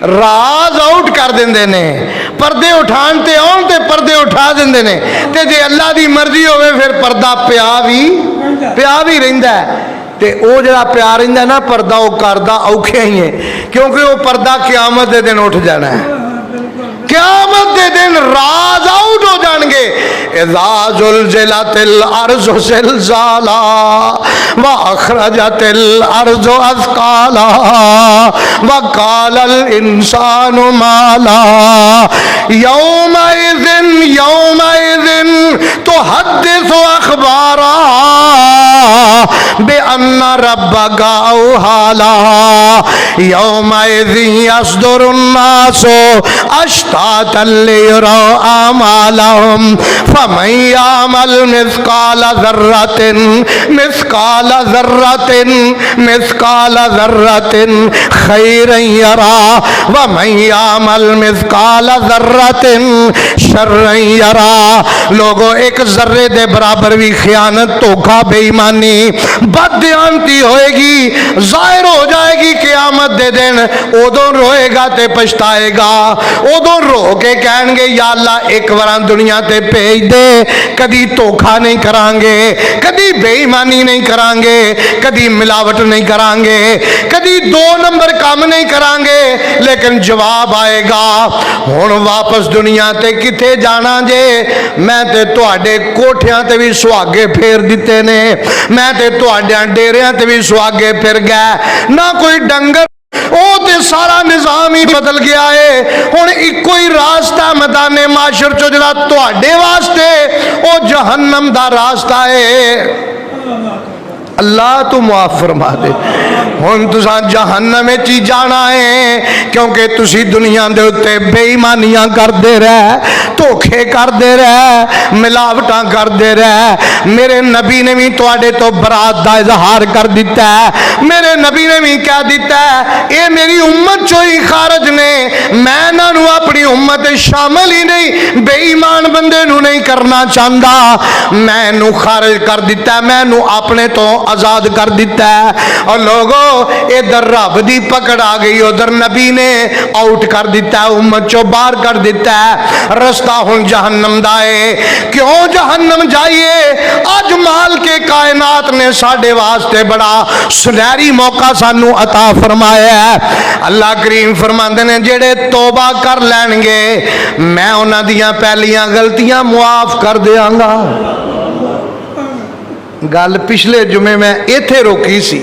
राज आउट कर देंदे ने। पर्दे उठान ते आउण ते पर्दे उठा देंदे ने, ते जे अल्लाह दी मर्जी होवे फिर पर्दा पिया भी रहिंदा है। ते ओ जिहड़ा पिया रहिंदा ना पर्दा, वो करदा औखे ही है, क्योंकि वो पर्दा क़यामत दे दिन उठ जाना है। क़यामत दे दिन राज आउट हो जाएंगे। इज़ा ज़ुलज़िलतिल अर्ज़ु ज़िलज़ाला व अख़रजतिल अर्ज़ु अज़क़ाला व क़ालल इंसानु माला यौमइज़िन तुहद्दिसु अख़बारा बिअन्ना रब्बका औहाला यौमइज़िन यस्दुरुन्नासु अश्तातन लियुरौ आमालहुम फमन यामल मिस्काला ज़र्रतिन खैरन यरा व मन यामल मिस्काला ज़र्रतिन शर्रन यरा। लोगों एक जर्रे दे बराबर भी खयानत, धोखा, बेईमानी, बददियांती होएगी, जाहिर हो जाएगी क़यामत दे दिन। उदों रोएगा ते पछताएगा, उदों रो के कहेंगे या अल्लाह एक बार दुनिया ते भेज दे, कदी धोखा नहीं करांगे, कदी बेईमानी नहीं करांगे, कदी मिलावट नहीं करांगे, कदी 2 नंबर काम नहीं करांगे। लेकिन जवाब आएगा हुण वापस दुनिया ते किथे जाना जे, मैं ते तुहाडे कोठियां ते भी सुहागे फेर दिते ने, मैं ते तुहाडे डेरियां ते भी सुहागे फिर गए, ना कोई डंगर ਉਹ ਤੇ ਸਾਰਾ ਨਿਜ਼ਾਮ ਹੀ ਬਦਲ ਗਿਆ ਹੈ। ਹੁਣ ਇੱਕੋ ਹੀ ਰਾਸਤਾ ਮੈਦਾਨੇ ਮਾਸ਼ਰ ਚੋਂ ਜਿਹੜਾ ਤੁਹਾਡੇ ਵਾਸਤੇ ਉਹ ਜਹन्नम ਦਾ ਰਾਸਤਾ ਹੈ। अल्लाह तो मुआफ फरमा दे। हुण तुसां जहन्नम विच ही जाना है, क्योंकि तुसी दुनिया दे उत्ते बेईमानियां करदे रह, धोखे करदे रह, मिलावटां करदे रह। मेरे नबी ने भी तुहाडे तो बरात दा इजहार कर दिता है। मेरे नबी ने भी कह दिता है ये मेरी उम्मत चों ही खारज ने, मैं इन्हां नूं अपनी उम्मत शामिल ही नहीं, बेईमान बंदे नूं नहीं करना चाहता, मैं इनू खारज कर दिता, मैं इनू अपने तो आजाद कर दिता है। और लोगों इधर रब दी पकड़ आ गई, उधर नबी ने आउट कर दिता है, उम्मत चो बाहर कर दिता है। रास्ता हुण जहन्नम दा है। क्यों जहन्नम जाइए? अज माल के कायनात ने साडे वास्ते बड़ा सुनहरी मौका सानू अता फरमाया है। अल्लाह करीम फरमांदे ने जेड़े तौबा कर लैणगे मैं उन्हां दियां पहलियां गलतियां मुआफ कर देंगा। गल पिछले जुमे मैं इत्थे रोकी सी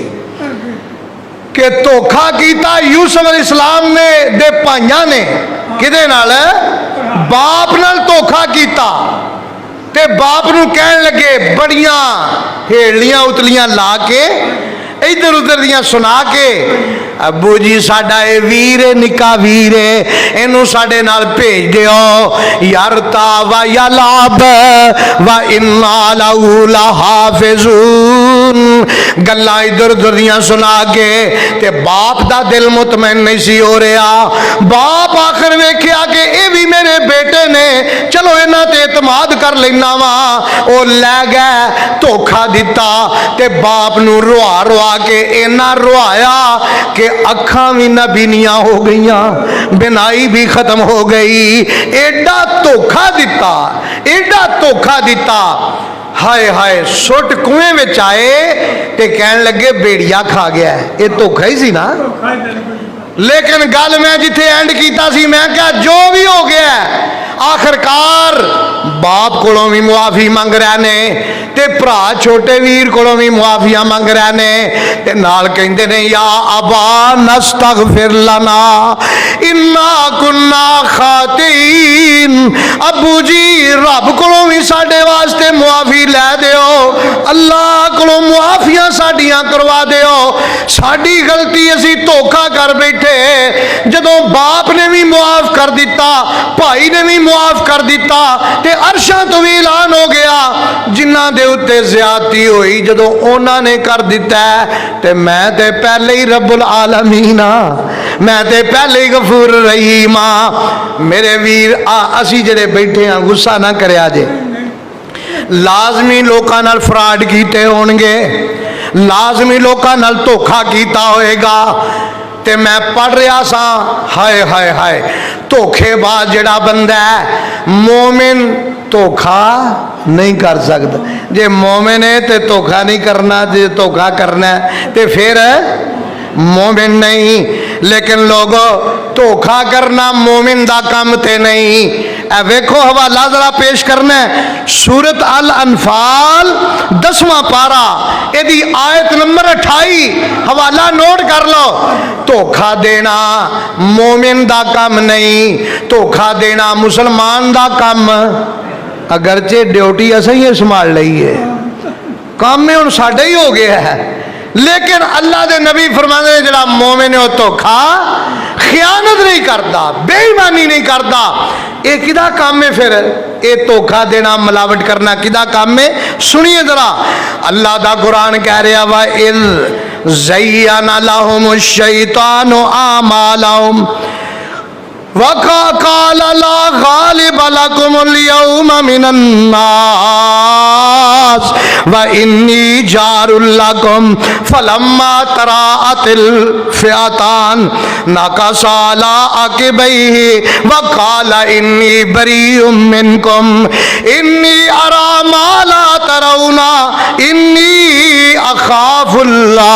कि धोखा किया यूसुफ अलैहिस्सलाम ने दे भाइयां ने, किदे नाल? बाप नाल धोखा किया ते बाप नूं कहण लगे बड़ियां हेड़ियां उतलियां ला के इधर उधर दियां सुना के, अबू जी साडा ये वीर है, निका वीर है, इनू साडे नाल भेज दिओ। यारता व यलाब व इन्ना लहू लहाफिजून। गल्लां इधर उधर दियां सुना के ते बाप दा दिल मुतमैन नहीं सी हो रहा। बाप आखिर वेख्या कि ये भी मेरे बेटे ने, चलो इन्हां ते एतमाद कर लेना वा। ओ लै गए धोखा दिता ते बाप नूं रोआ रोआ के इन्ना रोआया कि अखां भी नबीनियां हो गई, बिनाई भी खत्म हो गई। एडा धोखा दिता, एडा धोखा दिता। हाय हाय सुट कुएं में आए ते कहन लगे बेड़िया खा गया है। ये धोखा ही सी ना। लेकिन गल मैं जिथे एंड किया सी, मैं क्या जो भी हो गया आखिरकार बाप कोलों भी मुआफी मंग रहे ने ते भरा छोटे वीर कोलों भी मुआफिया मंग रहे ने ते नाल कहंदे ने या अबा नस्तगफिर लना इन्ना कुन्ना खातीन। अबू जी रब कोलों भी साडे वास्ते मुआफी लै दिओ, अल्लाह कोलों मुआफियां साडियां करवा दिओ, साडी गलती असी धोखा कर बैठे। जदों बाप ने भी मुआफ कर दिता, भाई ने भी मुआफ कर दिता ते अरशां तो भी ऐलान हो गया जिन्हां दे उत्ते ज़्यादती होई जदों उन्हां ने कर दिता ते मैं ते पहले ही रब्बुल आलमीन हां, मैं ते पहले ही गफूर रहीम हां। मेरे वीर असी जेड़े बैठे हां गुस्सा ना करिया जे, लाजमी लोकां नाल फ्रॉड कीते होणगे, लाजमी लोकां नाल धोखा कीता होएगा। ते मैं पढ़ रहा सा हाय हाय हाय धोखेबाज जड़ा बंदा है मोमिन धोखा नहीं कर सकता। जे मोमिन है तो धोखा नहीं करना, जे धोखा करना है तो फिर मोमिन नहीं। लेकिन लोगों धोखा करना मोमिन दा काम ते नहीं। वेखो हवाला जरा पेश करना है सूरत अल अनफाल 10वां पारा यदि आयत नंबर 28 हवाला नोट कर लो। धोखा देना मोमिन दा काम नहीं, धोखा देना मुसलमान दा काम। अगरचे ड्यूटी असा ही संभाल ली है, काम में हुण साडा ही हो गया है। लेकिन अल्लाह के नबी फरमाते हैं जड़ा मोमिन है धोखा खियानत नहीं करता, बेईमानी नहीं करता। ये किदा काम है फिर? ये धोखा देना मिलावट करना किदा काम है? सुनिए जरा अल्लाह दा कुरान कह रहा वा इल ज़य्यना लहुम शैतानु आमालहुम वक़ाल ला गालिब लकुमुल यौमा मिनन नास व इन्नी जारुल लकुम फलम्मा तराअतिल फ़िअतान नकसा अला अक़बैहि वक़ाल इन्नी बरीउम मिनकुम इन्नी अरा मा ला तरौना इन्नी अख़ाफ़ुल्लाह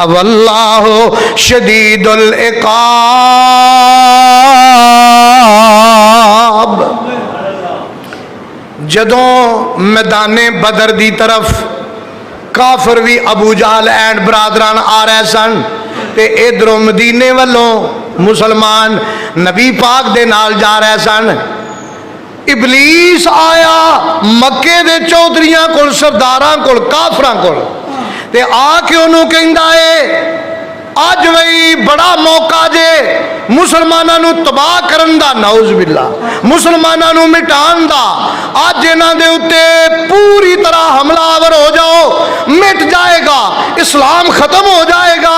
वल्लाहु शदीदुल इक़ाब। जदों मैदाने बदर दी तरफ काफिर भी अबू जहल एंड बरादरान आ रहे सन, ते इधरों मदीने वालों मुसलमान नबी पाक दे नाल जा रहे सन। इबलीस आया मक्के दे चौधरियां कोल, सरदारां कोल, काफरां कोल, ते आके उन्होंने कहंदा है अज वही बड़ा मौका जे मुसलमानों नू तबाह करन दा, नौज बिल्ला, मुसलमानों नू मिटान दा। अज इन्हां दे उत्ते पूरी तरह हमलावर हो जाओ, मिट जाएगा, इस्लाम खत्म हो जाएगा,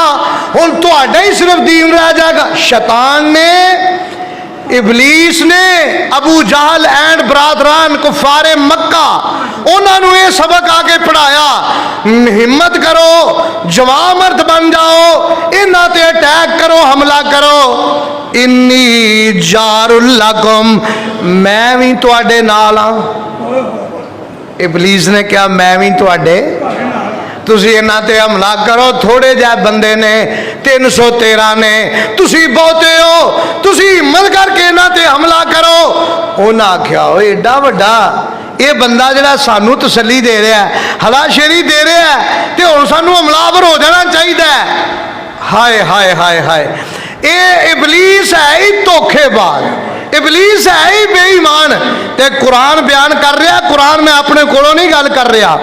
हुण तुहाडा ही सिर्फ दीन रह जाएगा। शैतान ने, इबलीस ने अबू जहल एंड बरादरान कुफारे मक्का उन्होंने ये सबक आके पढ़ाया, हिम्मत करो, जवान मर्द बन जाओ, इन्हां ते अटैक करो, हमला करो। इन्नी जारुल्लकुम, मैं भी तुहाडे नाल हां। इबलीस ने कहा मैं भी तुहाडे, तुसी इन्हां ते हमला करो, थोड़े जे बंदे ने, 313 ने, तुसी बहुते हो, तुसी हिम्मत करके इन्हां ते हमला करो। उन्हें आख्या एडा वड्डा ये बंदा जिहड़ा सानू तसल्ली दे रहा है, हलाशेरी दे रहा है, तो हुण सानू हमलावर हो जाना चाहिए। हाय हाय हाय हाय, ये इबलीस है ही धोखेबाज, इबलीस है ही बेईमान। ते कुरान बयान कर रहा, कुरान मैं अपने कोलों नहीं गल कर रहा।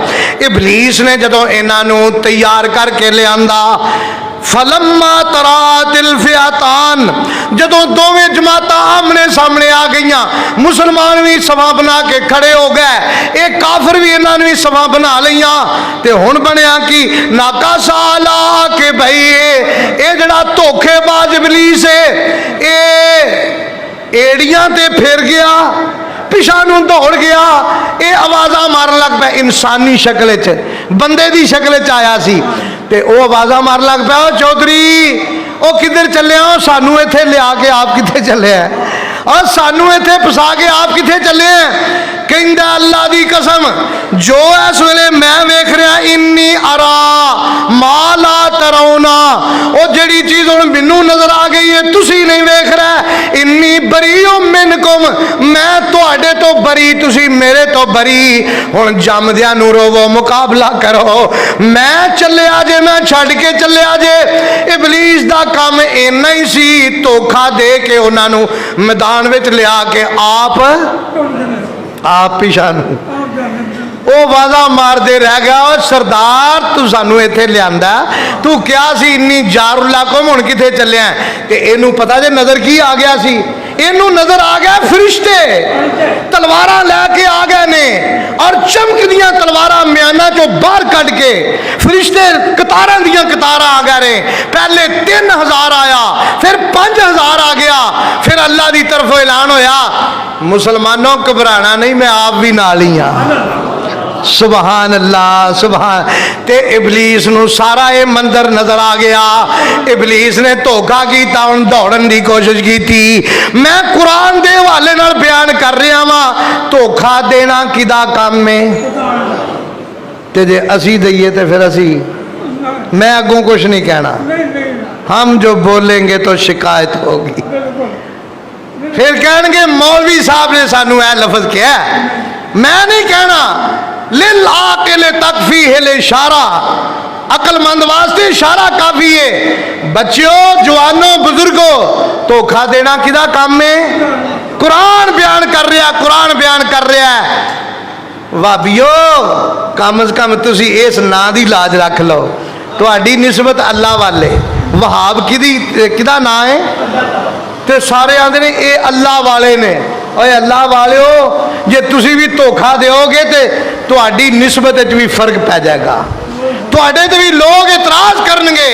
इबलीस ने जदों इन्हां तैयार करके लियांदा, फलम्मा तरातिल फिअतान, जदों दोवें जमातां आमने सामने आ गईयां, मुसलमान भी सभा बना के खड़े हो गए, एक काफिर भी इन्होंने भी सभा बना लियां, ते हुण बनया कि नाका साला के भाई ये जड़ा धोखेबाज इबलीस है, ये एड़ियां ते फिर गया, पिछा नूं दौड़ गया, ये आवाज़ा मारन लग पाया, इंसानी शक्ल च, बंदे की शक्ल च आया सी, ते वो आवाज़ा मारन लग पाया, चौधरी वो किधर चले हो, सानू इत्थे लिया के आप किथे चले हैं, और सानू इत्थे फसा के आप किथे चले हैं। कहंदा अल्लाह दी कसम, जो इस वेले मैं वेख रहा, इन्नी अरा माला तरौना, वो जड़ी चीज हुण मैनू नजर आ गई है, तुसी नहीं वेख रहे, इन्नी बरी ओ मिनकुम, मैं तुहाडे तो बरी, तुसी मेरे तो बरी, हुण जमदियां नूं रोवो, मुकाबला करो, मैं चलिया जे, मैं छड्ड के चलिया जे। इबलीस दा काम इन्ना ही सी, धोखा दे के उन्हां नूं मैदान विच लिया के आप पिछा नूं वो वादा मारते रह गया, और सरदार तू सानू इत्थे लियांदा, तू क्या सी इन्नी जारुल्लकुम, हुण किथे चलिया। ते इनू पता जे नजर की आ गया सी, इनू नजर आ गया फरिश्ते तलवारां लैके आ गए ने, और चमकदियां तलवारां म्याना चो बाहर कट के फरिश्ते कतारां दियां कतारां आ गए ने। पहले 3000 आया, फिर 5000 आ गया, फिर अल्लाह की तरफों ऐलान होया, मुसलमानों घबराना नहीं, मैं आप भी नाल ही हाँ। सुबहान अल्लाह, सुबहान। ते इबलीस नूं सारा ये मंजर नजर आ गया, इबलीस ने धोखा किया, हुण दौड़न की कोशिश की। मैं कुरान दे हवाले नाल बयान कर रहा वां, धोखा देना किदा काम है, ते जे असी दईए तो फिर असी, मैं अगों कुछ नहीं कहना, हम जो बोलेंगे तो शिकायत होगी, फिर कहेंगे मौलवी साहब ने सानू ऐ लफ्ज किया, मैं नहीं कहना। लिल आकिल तकफी हिल इशारा, अकलमंद वास्ते इशारा काफी है। बच्चों, जवानों, बुजुर्गों, धोखा देना किदा काम है? कुरान बयान कर रहा, कुरान बयान कर रहा है। वाबियो, कम से कम तुसी इस नां दी लाज रख लो, तुहाडी निस्बत अल्लाह वाले। वहाब किदा नां है? ते सारे आंदे ने ये अल्लाह वाले ने। ओए अल्लाह वाले हो, जे तुसी भी धोखा दोगे तो तुहाडी निस्बत भी फर्क पै जाएगा, तुहाडे ते भी लोग इतराज करनगे,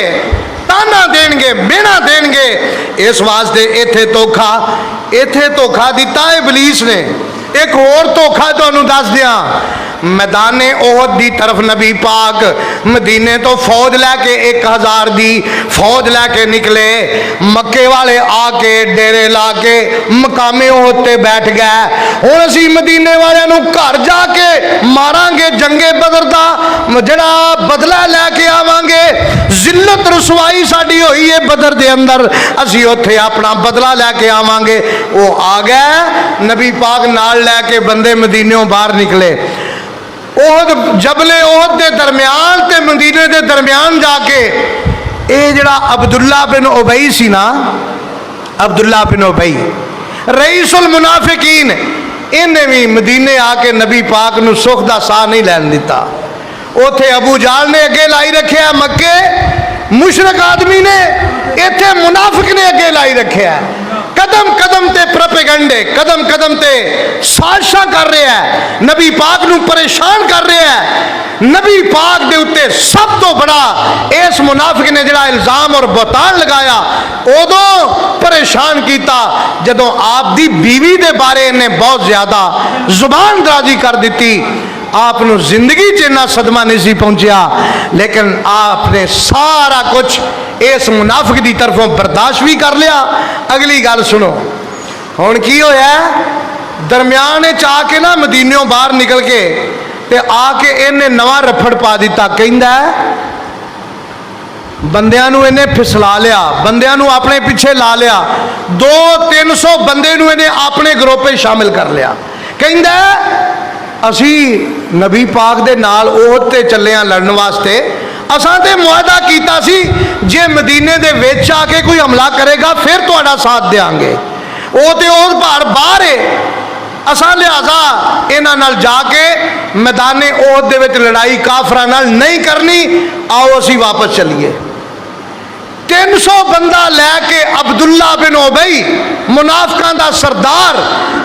ताना देणगे, मेहना देणगे। इस वास्ते इत्थे धोखा दिता इबलीस ने। एक होर धोखा तुहानूं दस दियां, मैदाने ओहद की तरफ नबी पाक मदीने तो फौज लैके 1000 की फौज लैके निकले। मक्के वाले आके डेरे ला के मकामे ओहद ते बैठ गए। हुण असीं मदीने वालियां नूं घर जाके मारांगे, जंगे बदर दा जिहड़ा बदला लैके आवांगे। जिल्लत रसवाई साडी होई है बदर दे अंदर, असीं उत्थे अपना बदला लैके आवांगे। वो आ गए, नबी पाक नाल लैके बंदे मदीनेों बाहर निकले। ओहद जबले ओहद के दरम्यान ते मदीने के दरम्यान जाके ये जड़ा अब्दुल्ला बिन उबई सी ना, अब्दुल्ला बिन उबई रईसुल मुनाफिकीन, इन्हें भी मदीने आके नबी पाक नू सुख दा साह नहीं लैन दिता। उथे अबू जाल ने अगे लाई रखे, मक्के मुशरक आदमी ने, इथे मुनाफिक ने अगे लाई रखे। कदम कदम ते प्रोपेगंडे, कदम कदम ते साजिशा कर रहा है, नबी पाक नू परेशान कर रहा है। नबी पाक दे उत्ते सब तो बड़ा इस मुनाफिक ने जिहड़ा इल्जाम और बहतान लगाया, उदों परेशान किया जदों आप दी बीवी दे बारे इन्हें बहुत ज्यादा जुबान दराजी कर दी। आपनू जिंदगी च इन्ना सदमा नहीं सी पहुंचा, लेकिन आपने सारा कुछ इस मुनाफिक की तरफों बर्दाश्त भी कर लिया। अगली गल सुनो, हुण की होया, दरम्यान आके ना मदीनों बाहर निकल के ते आके इन्हें नवा रफड़ पा दिता। कहंदा बंदियां नू इन्हें फिसला लिया, बंदियां नू अपने पिछे ला लिया, 200-300 बंदे नू इन्हें अपने ग्रोपे शामिल कर लिया। कहंदा असी नबी पाक दे नाल ओहद ते चले आ लड़न वास्ते, असां ते मुआदा कीता सी जे मदीने दे विच आके कोई हमला करेगा फिर तुहाडा साथ देंगे। वो तो ओहद पहाड़ बाहर है, असां लिहाजा इन्हां नाल जाके मैदाने ओहद दे विच लड़ाई काफरां नाल नहीं करनी, आओ असी वापस चलीए। 300 बंदा लैके अब्दुल्ला बिन उबई मुनाफिकां दा सरदार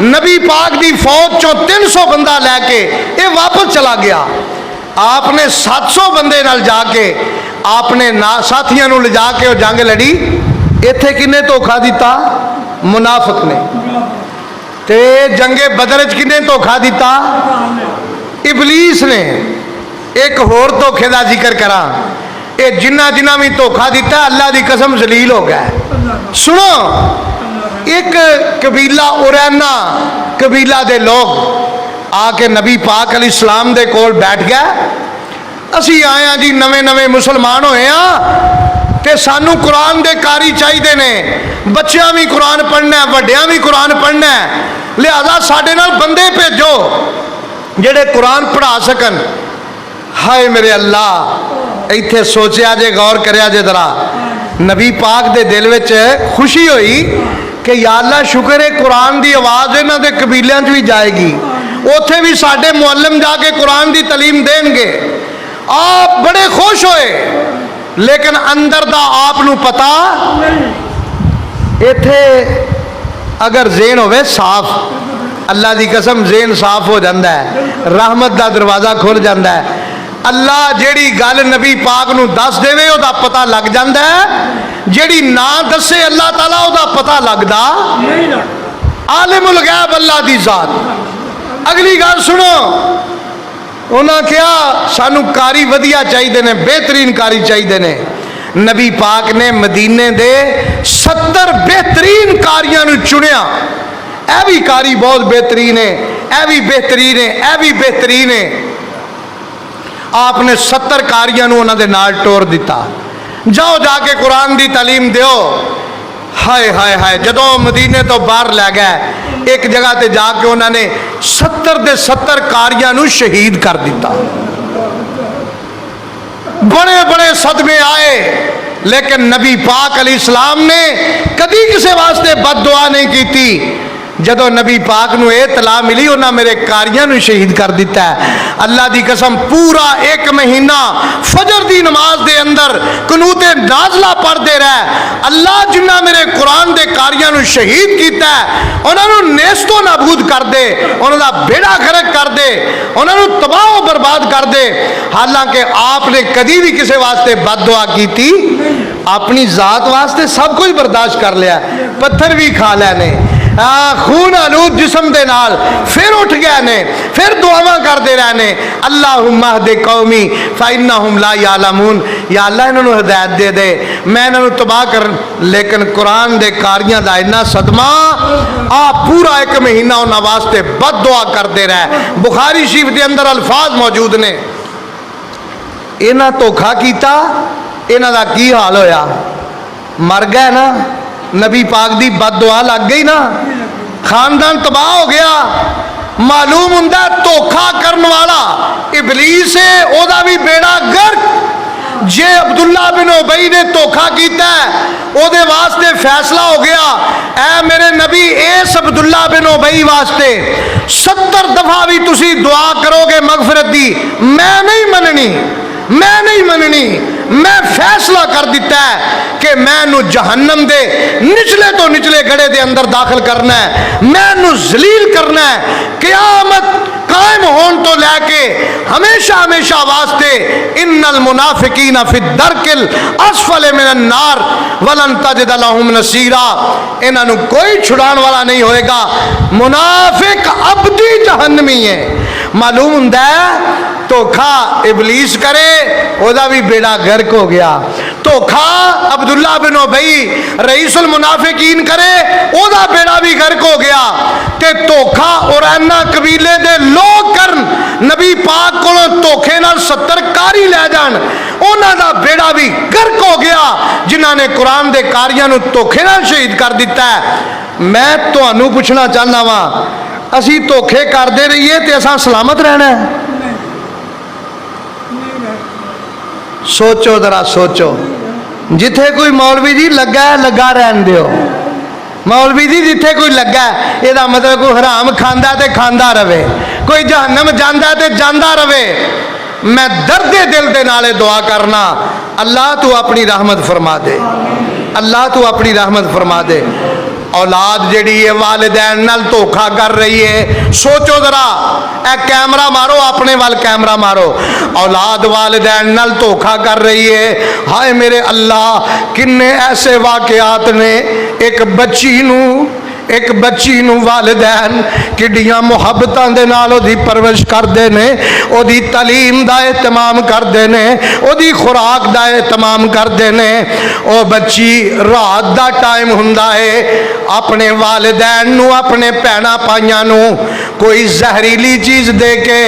नबी पाक दी फौज चों 300 बंदा लैके ये वापस चला गया। आपने 700 बंदे नाल जाके आपने साथियों नूं ले जाके जंग लड़ी। इत्थे किन्ने धोखा दिता? मुनाफिक ने। ते जंगे बदर च किन्ने धोखा दिता? इबलीस ने। एक होर धोखे का जिक्र करा, ये जिन्ना जिन्ना भी धोखा दिता अल्लाह की कसम जलील हो गया। सुनो, एक कबीला उरैना कबीला दे लोग आके नबी पाक अलैहिस्सलाम दे कोल बैठ गया। असी आए हैं जी, नवे नवे मुसलमान होए हैं ते सानू कुरान दे कारी चाहिए ने, बच्चियां भी कुरान पढ़ना है, वड्डियां भी कुरान पढ़ना है, लिहाजा साडे नाल बंदे भेजो जेड़े कुरान पढ़ा सकन। हाय मेरे अल्लाह, इत्थे सोचा जे, गौर करिया जे जरा, नबी पाक दे दिल विच खुशी हुई कि या अल्लाह शुक्र है कुरान की आवाज़ इन्हां दे कबीलियां च भी जाएगी, उत्थे भी साडे मुअल्लिम जाके कुरान की तलीम देंगे। आप बड़े खुश होए, लेकिन अंदर दा आप नू पता, इत्थे अगर ज़ेन होवे साफ, अल्लाह की कसम ज़ेन साफ हो जाता है, रहमत का दरवाज़ा खुल जाता है। अल्लाह जेड़ी गल नबी पाक नू दस देवे उहदा पता लग जाता है, जेड़ी ना दसे अल्लाह ताला उहदा पता लगदा आलिमुल गैब अल्लाह दी जात। अगली गल सुनो, उन्हें क्या सानू कारी वधिया चाहिए ने, बेहतरीन कारी चाहिए ने। नबी पाक ने मदीने दे 70 बेहतरीन कारियां नू चुनिया। यह भी कारी बहुत बेहतरीन है, यह भी बेहतरीन है, यह भी बेहतरीन है। आपने 70 कारियां नू उन्हां दे नाल टोर दिता, जाओ जाके कुरान की तालीम दिओ। हाय हाय हाय, जदों मदीने तो बाहर लै गए, एक जगह ते जाके उन्होंने 70 दे 70 कारियां नू शहीद कर दिता। बड़े बड़े सदमे आए, लेकिन नबी पाक अलैहिस्सलाम ने कभी किसी वास्ते बद दुआ नहीं की थी। जदों नबी पाक नू ये तला मिली, उन्हें मेरे कारियां नू शहीद कर दिता है। अल्लाह की कसम पूरा 1 महीना फजर की नमाज दे अंदर कुनूते नाज़ला पढ़ते रहे। अल्लाह जिन्ना मेरे कुरान दे कारियां नू शहीद किया, उन्होंने नेस्तो नाबूद कर दे, उन्होंने बेड़ा गर्क कर दे, उन्होंने तबाह बर्बाद कर दे। हालांकि आपने कभी भी किसी वास्ते बद दुआ की थी? अपनी जात वास्ते सब कुछ बर्दाश्त कर लिया, पत्थर भी खा लेने, खून आलूद जिस्म दे नाल फिर उठ गए ने, फिर दुआवां करते रहने, अल्लाहुम्मा हदे कौमी फइन्नहुम ला यालमून, या अल्लाह इन्होंने हिदायत दे दे, मैं इन्होंने तबाह कर। लेकिन कुरान दे कारियां दा इन्ना सदमा, आ पूरा 1 महीना उन्हां वास्ते बद दुआ करते रहे। बुखारी शरीफ के अंदर अल्फाज मौजूद ने, इन्हां धोखा किया, इन्हां दा की हाल होया? मर गए ना, नबी पाक दी बद दुआ लग गई ना, खानदान तबाह हो गया। मालूम हुंदा धोखा करने वाला इबलीस है, ओदा भी बेड़ा गर्क। जे अब्दुल्ला बिन उबई ने धोखा किया ओदे वास्ते फैसला हो गया, ऐ मेरे नबी इस अब्दुल्ला बिन उबई वास्ते 70 दफा भी तुसी दुआ करोगे मगफरत दी, मैं नहीं मननी, मैं नहीं मननी। मैं फैसला कर दिता है कि मैं जहन्नम दे निचले तो निचले गड़े दे अंदर दाखिल करना है, मैं जलील करना है, क़यामत कायम होने तो लैके हमेशा हमेशा वास्ते। इन्नल मुनाफिकीन फि दरकिल अस्फल मिनन नार वलन तजिद लहुम नसीरा, इन्हां कोई छुड़ाने वाला नहीं होएगा। मुनाफिक अबदी जहन्नमी है। मालूम हुंदा है धोखा इबलीस करे ओदा भी बेड़ा गर्क हो गया, धोखा अब्दुल्ला बिन उबई रईसुल मुनाफिकीन करे ओदा बेड़ा भी गर्क हो गया, ते धोखा उरैना कबीले दे लोग करन नबी पाक कोलों धोखे नाल 70 कारी लै जान, उन्हां दा बेड़ा भी गर्क हो गया जिन्हां ने कुरान दे कारियां नूं धोखे नाल शहीद कर दिता है। मैं तुहानूं पुछना चाहना वा, असी धोखे करते रहिए तो असां सलामत रहना है? सोचो जरा सोचो, जिथे कोई मौलवी जी लगा है लगा रहन दियो, मौलवी जी जिथे कोई लगा है यदा मतलब कोई हराम खांदा ते खांदा रवे, कोई जहन्नम जांदा ते जांदा रवे। मैं दर्दे दिल दे नाले दुआ करना, अल्लाह तू अपनी रहमत फरमा दे, अल्लाह तू अपनी रहमत फरमा दे। औलाद जड़ी है वालिदैन नाल धोखा कर रही है, सोचो जरा, ए कैमरा मारो अपने वाल कैमरा मारो, औलाद वालिदैन नाल धोखा कर रही है। हाय मेरे अल्लाह, किन्ने ऐसे वाकयात ने, एक बच्ची नूं वालिदैन किड्डियां मुहब्बतां दे नाल ओदी परवरिश करदे ने, ओदी तालीम दा एहतमाम करदे ने, ओदी खुराक दा एहतमाम करदे ने। ओ बच्ची रात दा टाइम हुंदा है, अपने वालिदैन नूं अपने भैणां भाइयां नूं कोई जहरीली चीज़ दे के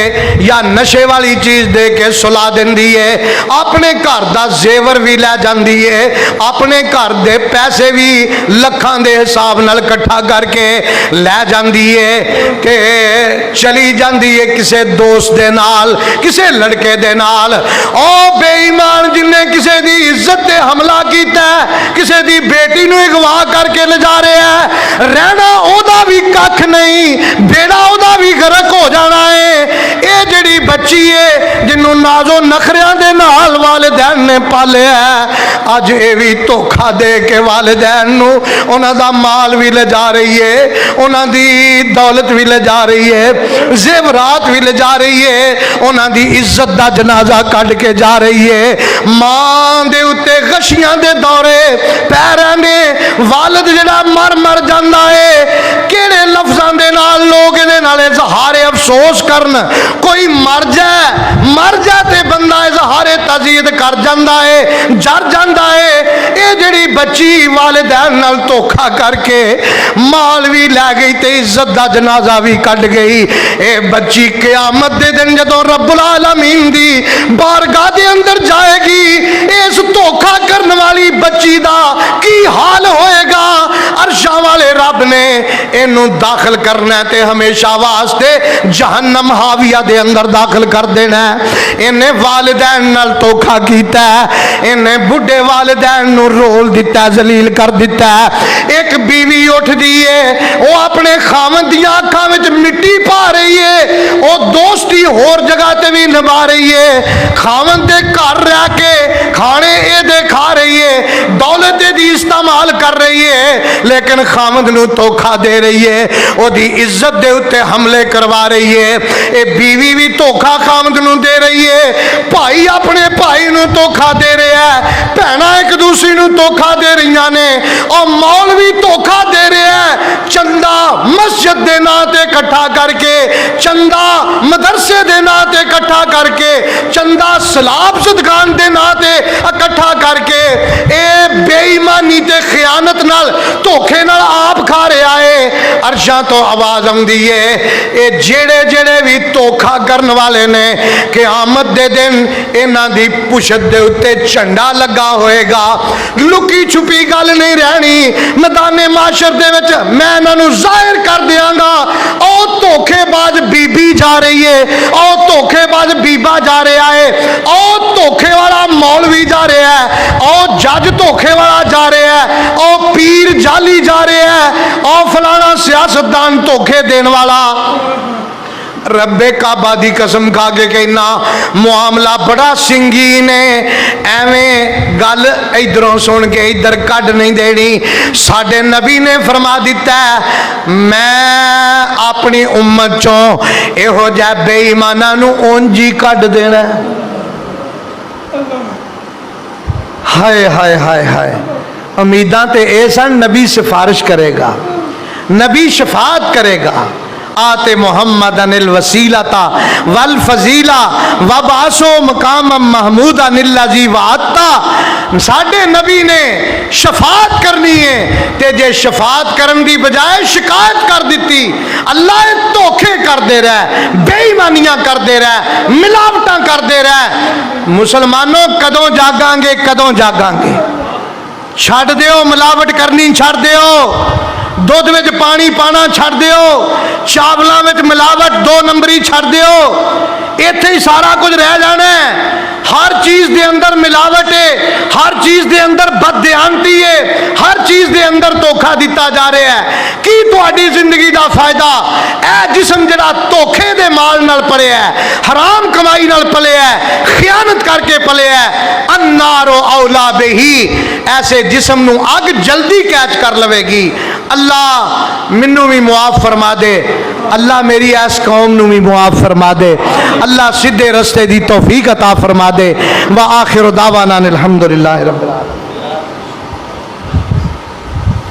या नशे वाली चीज़ दे के सुला दिंदी है, अपने घर दा जेवर भी लै जांदी है, अपने घर दे पैसे भी लखां दे हिसाब नाल इकट्ठा करके लै जांदी है कि चली जांदी है किसी दोस्त दे नाल, किसी लड़के दे नाल। ओ बेईमान जिन्हें किसी दी इज्जत ते हमला कीता है, किसी दी बेटी नूं अगवा करके ले जा रहे हैं, रहना ओदा भी कख नहीं, बेड़ा ओदा भी गरक हो जाना है। ये जिहड़ी बच्ची है जिन्हों नाजो नखरियां दे नाल वालिदैन ने पालिया है, अज ये भी धोखा दे के वालिदैन नूं उन्हां दा माल भी ले जा रही है, उन्हां दी दौलत भी ले जा रही है, जेवरात भी ले जा रही है, उन्हां दी इज्जत दा जनाजा कढ़ के जा रही है। मां दे उत्ते गशियां दे दौरे पैरां ने, वालिद जिहड़ा मर जांदा है, किहड़े लफ्जां दे नाल लोग इहदे नाल इजहारे अफसोस करन। कोई मर जाए ते बंदा इजहारे तज़ीयत कर जांदा है, जर जांदा है। ये जिहड़ी बच्ची वालिदैन नाल धोखा करके माल भी लै गई ते इज्जत दा जनाजा भी कट गई। ये बच्ची क़यामत दे दिन जदों रब्बुल आलमीन दी बारगाह दे अंदर जाएगी, इस धोखा करने वाली बच्ची दा की हाल होएगा। अरशां वाले रब ने इनू दाखिल करना ते हमेशा वास्ते जहन्नम हाविया दे अंदर दाखिल कर देना है। इन्हें वालिदैन नाल धोखा कीता है, इन्हें बुढ़े वालिदैन नू रोल दिता, जलील कर दिता है। एक बीवी उठदी है, वो अपने खावंद दी अखां विच मिट्टी पा रही है, वो दोस्ती होर जगह ते भी निभा रही है, खावंद दे घर रह के खाने ए दे खा रही है, दौलत दी इस्तेमाल कर रही है, लेकिन खावंद नू धोखा दे रही है, ओदी इज्जत दे उत्ते हमले करवा रही है। ये बीवी भी धोखा खावंद नू दे रही है, भाई अपने भाई नू धोखा दे रहा है, भैणां एक दूसरी नू धोखा दे रही ने, और मौलवी धोखा दे रहा है। चंदा मस्जिद दे नां ते इकट्ठा करके, चंदा मदरसे दे नां ते इकट्ठा करके, चंदा सलाब सदकान दे नां ते इकट्ठा करके, ए बेईमानी ते खयानत नाल धोखे नाल आप खा रहा है। अरशां तो आवाज आउंदी है, ये जेड़े जेड़े भी धोखा करने वाले ने, क़यामत दे दिन इन्हां दी पुछत दे उत्ते झंडा लगा होएगा। लुकी छुपी गल नहीं रहनी, मैदाने माशर दे विच मैं इन्हां नूं जाहिर कर दियांगा। ओ धोखेबाज बीबी जा रही है, ओ धोखेबाज बीबा जा रहा है, ओ धोखे वाला मौलवी जा जज धोखे वाला जा रहा है, ओ पीर जाली जा रहा है, ओ फलाना सियासतदान धोखे देने वाला। रब्बे काबा दी कसम खा के कहना मुआमला बड़ा संगीन है। एवें गल इधरों सुन के इधर कढ़ नहीं देनी। साडे नबी ने फरमा दिता है मैं अपनी उम्मत चों इहो जिहा बेईमानां नूं उंज ही कढ़ देना। हाय हाय हाय हाय, उम्मीदां ते ए सन नबी सिफारिश करेगा, नबी शफात करेगा। आते मोहम्मद अनिल वसीलता वल फजीला वबासो मकाम महमूद अनिल्लाजी वाता। साडे नबी ने शफात करनी है ते जे शफात करन दी बजाय शिकायत कर दी, अल्लाह धोखे करते रह, बेईमानियां करते रह, मिलावटां करते रह। मुसलमानों कदों जागांगे, कदों जागांगे? छड़ दिओ मिलावट करनी, छड़ दिओ दुध में पानी पाना छड़ दिओ, चावलों में मिलावट 2 नंबरी छड़ दिओ। इत्थे ही सारा कुछ रह जाना है। हर चीज़ के अंदर मिलावट है, हर चीज़ के अंदर बदध्यानती है, हर चीज़ के अंदर धोखा दिता जा रहा है। की तुहाडी जिंदगी का फायदा? ए जिस्म जिहड़ा धोखे दे माल नाल पलिया है, हराम कमाई नाल पलिया है, खियानत करके पलिया है, अन्नारो औला बेही, ऐसे जिस्म नूं अग जल्दी कैच कर लवेगी। अल्लाह मैनू भी मुआफ फरमा दे, अल्लाह मेरी इस कौम नूं भी मुआफ फरमा दे, अल्लाह सीधे रस्ते दी तौफीक अता फरमा दे। व आखिर दावाना अल्हम्दुलिल्लाहि रब्बिल आलमीन।